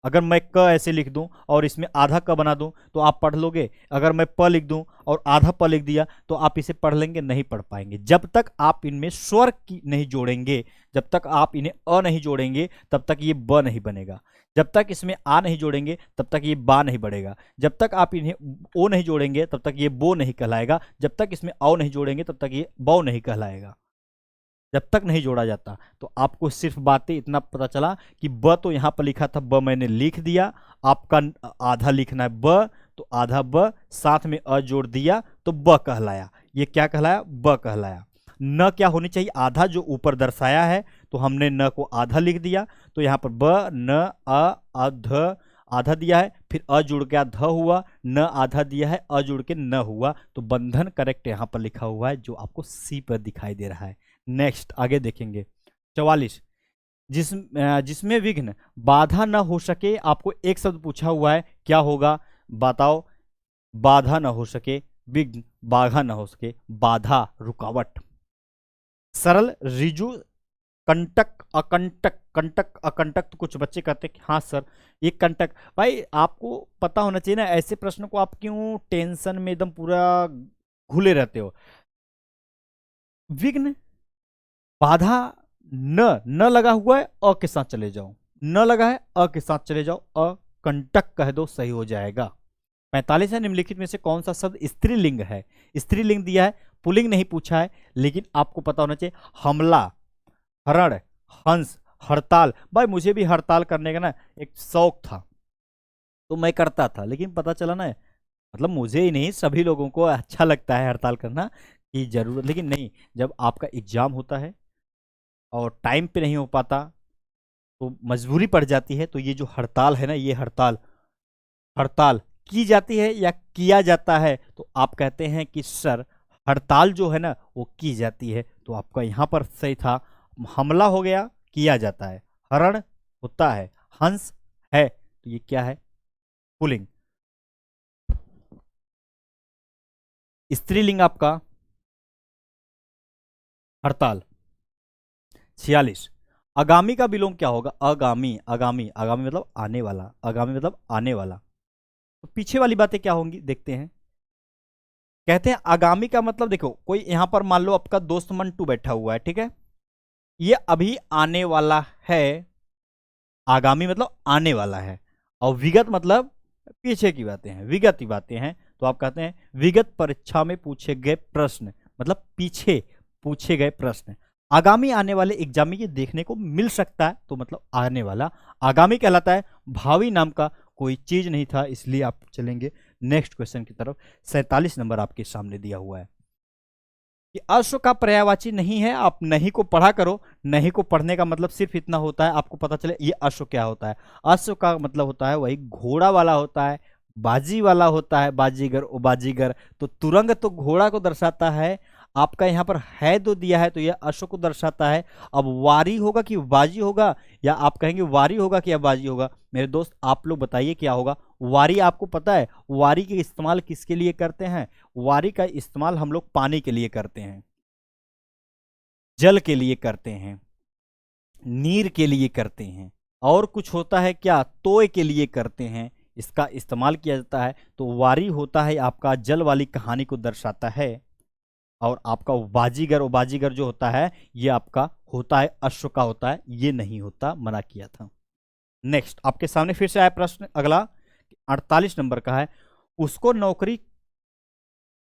Speaker 1: अगर मैं क ऐसे लिख दूं और इसमें आधा क बना दूं तो आप पढ़ लोगे? अगर मैं प लिख दूं और आधा प लिख दिया तो आप इसे पढ़ लेंगे? नहीं पढ़ पाएंगे। जब तक आप इनमें स्वर की नहीं जोड़ेंगे, जब तक आप इन्हें अ नहीं जोड़ेंगे तब तक ये ब नहीं बनेगा। जब तक इसमें आ नहीं जोड़ेंगे तब तक ये बा नहीं बढ़ेगा। जब तक आप इन्हें ओ नहीं जोड़ेंगे तब तक ये बो नहीं कहलाएगा। जब तक इसमें औ नहीं जोड़ेंगे तब तक ये बौ नहीं कहलाएगा। जब तक नहीं जोड़ा जाता। तो आपको सिर्फ बातें इतना पता चला कि ब तो यहां पर लिखा था, ब मैंने लिख दिया, आपका आधा लिखना है ब, तो आधा ब, साथ में अ जोड़ दिया तो ब कहलाया। ये क्या कहलाया? ब कहलाया। न क्या होनी चाहिए? आधा, जो ऊपर दर्शाया है तो हमने न को आधा लिख दिया, तो यहाँ पर ब न अध आधा दिया है, फिर अ जुड़ के ध हुआ, न आधा दिया है, अ जुड़ के न हुआ, तो बंधन करेक्ट यहाँ पर लिखा हुआ है जो आपको सी पर दिखाई दे रहा है। नेक्स्ट आगे देखेंगे 44, जिसमें विघ्न बाधा न हो सके। आपको एक शब्द पूछा हुआ है, क्या होगा बताओ? बाधा न हो सके, विघ्न बाधा न हो सके, बाधा रुकावट। सरल, रिजु, कंटक, अकंटक। कंटक अकंटक तो कुछ बच्चे कहते हैं कि हाँ सर ये कंटक। भाई आपको पता होना चाहिए ना, ऐसे प्रश्न को आप क्यों टेंशन में एकदम पूरा घुले रहते हो? विघ्न, बाधा, न लगा हुआ है, अ के साथ चले जाओ, न लगा है अ के साथ चले जाओ, अकंटक कह दो, सही हो जाएगा। 45 है, निम्नलिखित में से कौन सा शब्द स्त्रीलिंग है? स्त्रीलिंग दिया है, पुल्लिंग नहीं पूछा है, लेकिन आपको पता होना चाहिए। हमला, हरण, हंस, हड़ताल। भाई मुझे भी हड़ताल करने का ना एक शौक था, तो मैं करता था, लेकिन पता चला ना, मतलब मुझे ही नहीं सभी लोगों को अच्छा लगता है हड़ताल करना की जरूरत, लेकिन नहीं, जब आपका एग्जाम होता है और टाइम पे नहीं हो पाता तो मजबूरी पड़ जाती है। तो ये जो हड़ताल है ना, ये हड़ताल, हड़ताल की जाती है या किया जाता है? तो आप कहते हैं कि सर हड़ताल जो है ना वो की जाती है, तो आपका यहाँ पर सही था। हमला हो गया, किया जाता है, हरण होता है, हंस है, तो ये क्या है? पुलिंग। स्त्रीलिंग आपका हड़ताल। 46, आगामी का विलोम क्या होगा? आगामी, आगामी, आगामी मतलब आने वाला, आगामी मतलब आने वाला। तो पीछे वाली बातें क्या होंगी देखते हैं। कहते हैं आगामी का मतलब, देखो कोई यहां पर मान लो आपका दोस्त मंटू बैठा हुआ है, ठीक है, ये अभी आने वाला है। आगामी मतलब आने वाला है, और विगत मतलब पीछे की बातें हैं, विगत की बातें हैं। तो आप कहते हैं विगत परीक्षा में पूछे गए प्रश्न, मतलब पीछे पूछे गए प्रश्न। आगामी आने वाले एग्जाम में ये देखने को मिल सकता है, तो मतलब आने वाला आगामी कहलाता है। भावी नाम का कोई चीज नहीं था, इसलिए आप चलेंगे नेक्स्ट क्वेश्चन की तरफ। 47 नंबर आपके सामने दिया हुआ है। कि अश्व का पर्यायवाची नहीं है। आप नहीं को पढ़ा करो। नहीं को पढ़ने का मतलब सिर्फ इतना होता है, आपको पता चले ये अश्व क्या होता है। अश्व का मतलब होता है वही घोड़ा वाला होता है, बाजी वाला होता है, बाजीगर ओ बाजीगर। तो तुरंग तो घोड़ा को दर्शाता है, आपका यहाँ पर है दो दिया है तो यह अश्व को दर्शाता है। अब वारी होगा कि बाजी होगा, या आप कहेंगे वारी होगा कि या बाजी होगा। मेरे दोस्त आप लोग बताइए क्या होगा। वारी आपको पता है वारी के इस्तेमाल किसके लिए करते हैं? वारी का इस्तेमाल हम लोग पानी के लिए करते हैं, जल के लिए करते हैं, नीर के लिए करते हैं, और कुछ होता है क्या, तोय के लिए करते हैं, इसका इस्तेमाल किया जाता है। तो वारी होता है आपका जल वाली कहानी को दर्शाता है। और आपका बाजीगर बाजीगर जो होता है ये आपका होता है अश्व का होता है, ये नहीं होता, मना किया था। नेक्स्ट आपके सामने फिर से आया प्रश्न अगला, 48 नंबर का है। उसको नौकरी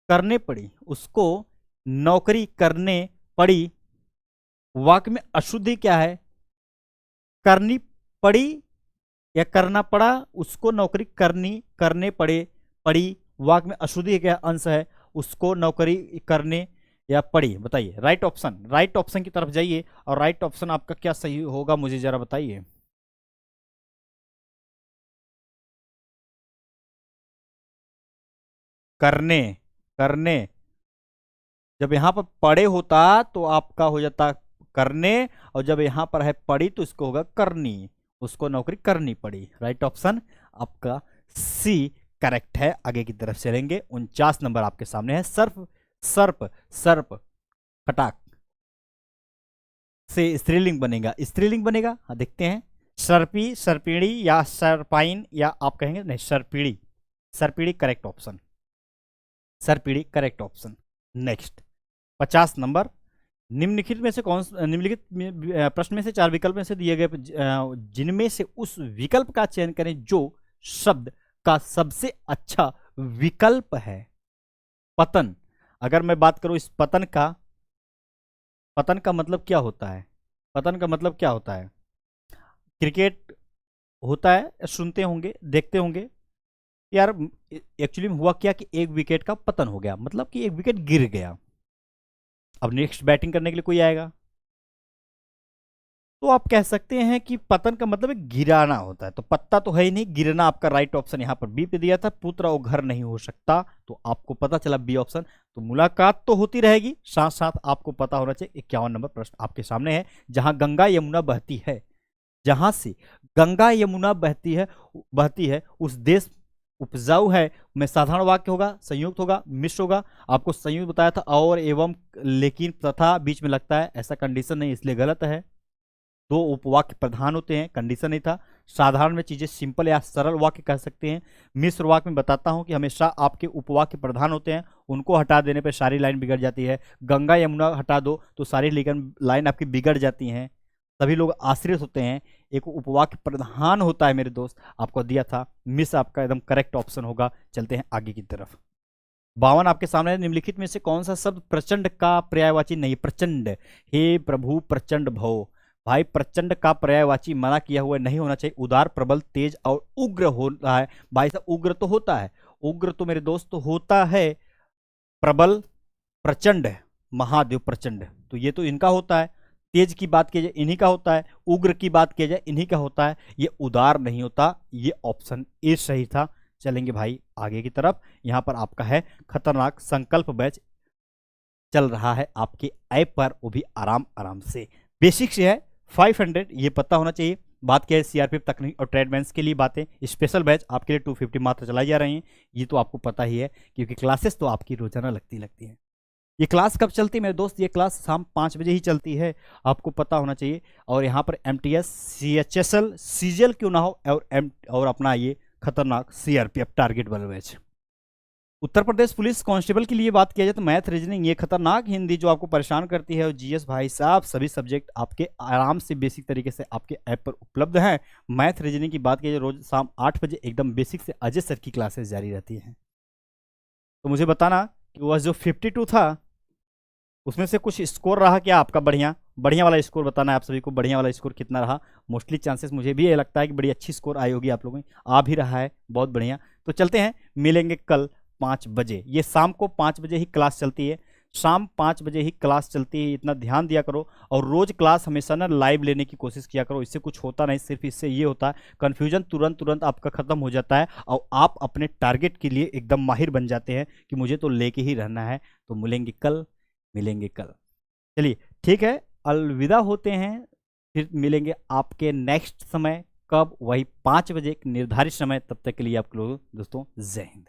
Speaker 1: करने पड़ी, उसको नौकरी करने पड़ी, वाक्य में अशुद्धि क्या है? करनी पड़ी या करना पड़ा? उसको नौकरी करने पड़ी, वाक्य में अशुद्धि क्या अंश है? उसको नौकरी करने या पड़ी, बताइए। राइट ऑप्शन की तरफ जाइए, और राइट ऑप्शन आपका क्या सही होगा मुझे जरा बताइए। करने, करने। जब यहां पर पड़े होता तो आपका हो जाता करने, और जब यहां पर है पड़ी तो इसको होगा करनी, उसको नौकरी करनी पड़ी। राइट ऑप्शन आपका सी करेक्ट है। आगे की तरफ चलेंगे, 49 नंबर आपके सामने है। सर्प, सर्प, सर्प कटाक से स्त्रीलिंग बनेगा, स्त्रीलिंग बनेगा, हाँ देखते हैं। सर्पी, सर्पिणी या सर्पाइन, या आप कहेंगे नहीं सर्पिणी, सर्पिणी करेक्ट ऑप्शन, सर्पिणी करेक्ट ऑप्शन। नेक्स्ट 50 नंबर, निम्नलिखित में से निम्नलिखित प्रश्न में से चार विकल्प में से दिए गए जिनमें से उस विकल्प का चयन करें जो शब्द का सबसे अच्छा विकल्प है। पतन, अगर मैं बात करूं इस पतन का, पतन का मतलब क्या होता है? पतन का मतलब क्या होता है? क्रिकेट होता है, सुनते होंगे, देखते होंगे यार। एक्चुअली में हुआ क्या कि एक विकेट का पतन हो गया, मतलब कि एक विकेट गिर गया। अब नेक्स्ट बैटिंग करने के लिए कोई आएगा, तो आप कह सकते हैं कि पतन का मतलब गिराना होता है। तो पत्ता तो है ही नहीं, गिरना आपका राइट ऑप्शन यहाँ पर बी पे दिया था। पुत्र और घर नहीं हो सकता, तो आपको पता चला बी ऑप्शन। तो मुलाकात तो होती रहेगी, साथ साथ आपको पता होना चाहिए। 51 नंबर प्रश्न आपके सामने है। जहां गंगा यमुना बहती है, जहां से गंगा यमुना बहती है उस देश उपजाऊ है में साधारण वाक्य होगा, संयुक्त होगा, मिश्र होगा। आपको संयुक्त बताया था, और एवं लेकिन तथा बीच में लगता है, ऐसा कंडीशन नहीं, इसलिए गलत है। दो उपवाक्य प्रधान होते हैं, कंडीशन नहीं था। साधारण में चीजें सिंपल या सरल वाक्य कह सकते हैं। मिश्र वाक्य में बताता हूं कि हमेशा आपके उपवाक्य प्रधान होते हैं, उनको हटा देने पर सारी लाइन बिगड़ जाती है। गंगा यमुना हटा दो तो सारी लाइन आपकी बिगड़ जाती हैं, सभी लोग आश्रित होते हैं। एक उपवाक्य प्रधान होता है मेरे दोस्त, आपको दिया था। मिस आपका एकदम करेक्ट ऑप्शन होगा। चलते हैं आगे की तरफ। 52 आपके सामने, निम्नलिखित में से कौन सा शब्द प्रचंड का पर्यायवाची नहीं? प्रचंड, हे प्रभु प्रचंड भव, भाई प्रचंड का पर्यायवाची मना किया हुआ नहीं होना चाहिए। उदार, प्रबल, तेज और उग्र होता है। भाई साहब उग्र तो होता है, उग्र तो मेरे दोस्त होता है। प्रबल, प्रचंड, महादेव प्रचंड, तो ये तो इनका होता है। तेज की बात की जाए इन्हीं का होता है, उग्र की बात की जाए इन्हीं का होता है। ये उदार नहीं होता। ये ऑप्शन ए सही था। चलेंगे भाई आगे की तरफ। यहां पर आपका है खतरनाक संकल्प बैच चल रहा है आपके ऐप पर, वो भी आराम आराम से। बेसिक से है 500, ये पता होना चाहिए। बात क्या है सीआरपीएफ तकनीक और ट्रेडमैन्स के लिए बातें, स्पेशल बैच आपके लिए 250 मात्र चलाई जा रही हैं, ये तो आपको पता ही है, क्योंकि क्लासेस तो आपकी रोजाना लगती है। ये क्लास कब चलती है मेरे दोस्त? ये क्लास शाम 5 बजे ही चलती है, आपको पता होना चाहिए। और यहाँ पर MTS, CHSL, सीजीएल क्यों ना हो, और अपना ये खतरनाक सीआरपीएफ टारगेट वाला batch. Uttar Pradesh police constable के लिए बात किया जाए तो मैथ, रीजनिंग, ये खतरनाक हिंदी जो आपको परेशान करती है, और जीएस भाई साहब सभी सब्जेक्ट आपके आराम से बेसिक तरीके से आपके ऐप पर उपलब्ध हैं। मैथ रीजनिंग की बात की जाए रोज शाम 8 बजे एकदम बेसिक से अजय सर की क्लासेस जारी रहती हैं। तो मुझे बताना कि वह जो 52 था उसमें से कुछ स्कोर रहा क्या आपका? बढ़िया बढ़िया वाला स्कोर बताना है आप सभी को, बढ़िया वाला स्कोर कितना रहा। मोस्टली चांसेस मुझे भी ये लगता है कि बड़ी अच्छी स्कोर आई होगी आप लोगों की, आ भी रहा है, बहुत बढ़िया। तो चलते हैं, मिलेंगे कल 5 बजे। ये शाम को 5 बजे ही क्लास चलती है। शाम 5 बजे ही क्लास चलती है, इतना ध्यान दिया करो। और रोज क्लास हमेशा ना लाइव लेने की कोशिश किया करो, इससे कुछ होता नहीं, सिर्फ इससे ये होता है कन्फ्यूजन तुरंत तुरंत आपका खत्म हो जाता है और आप अपने टारगेट के लिए एकदम माहिर बन जाते हैं कि मुझे तो लेके ही रहना है। तो मिलेंगे कल, मिलेंगे कल। चलिए ठीक है, अलविदा होते हैं, फिर मिलेंगे आपके नेक्स्ट समय, कब? वही 5 बजे, एक निर्धारित समय। तब तक के लिए आप लोग दोस्तों जय हिंद।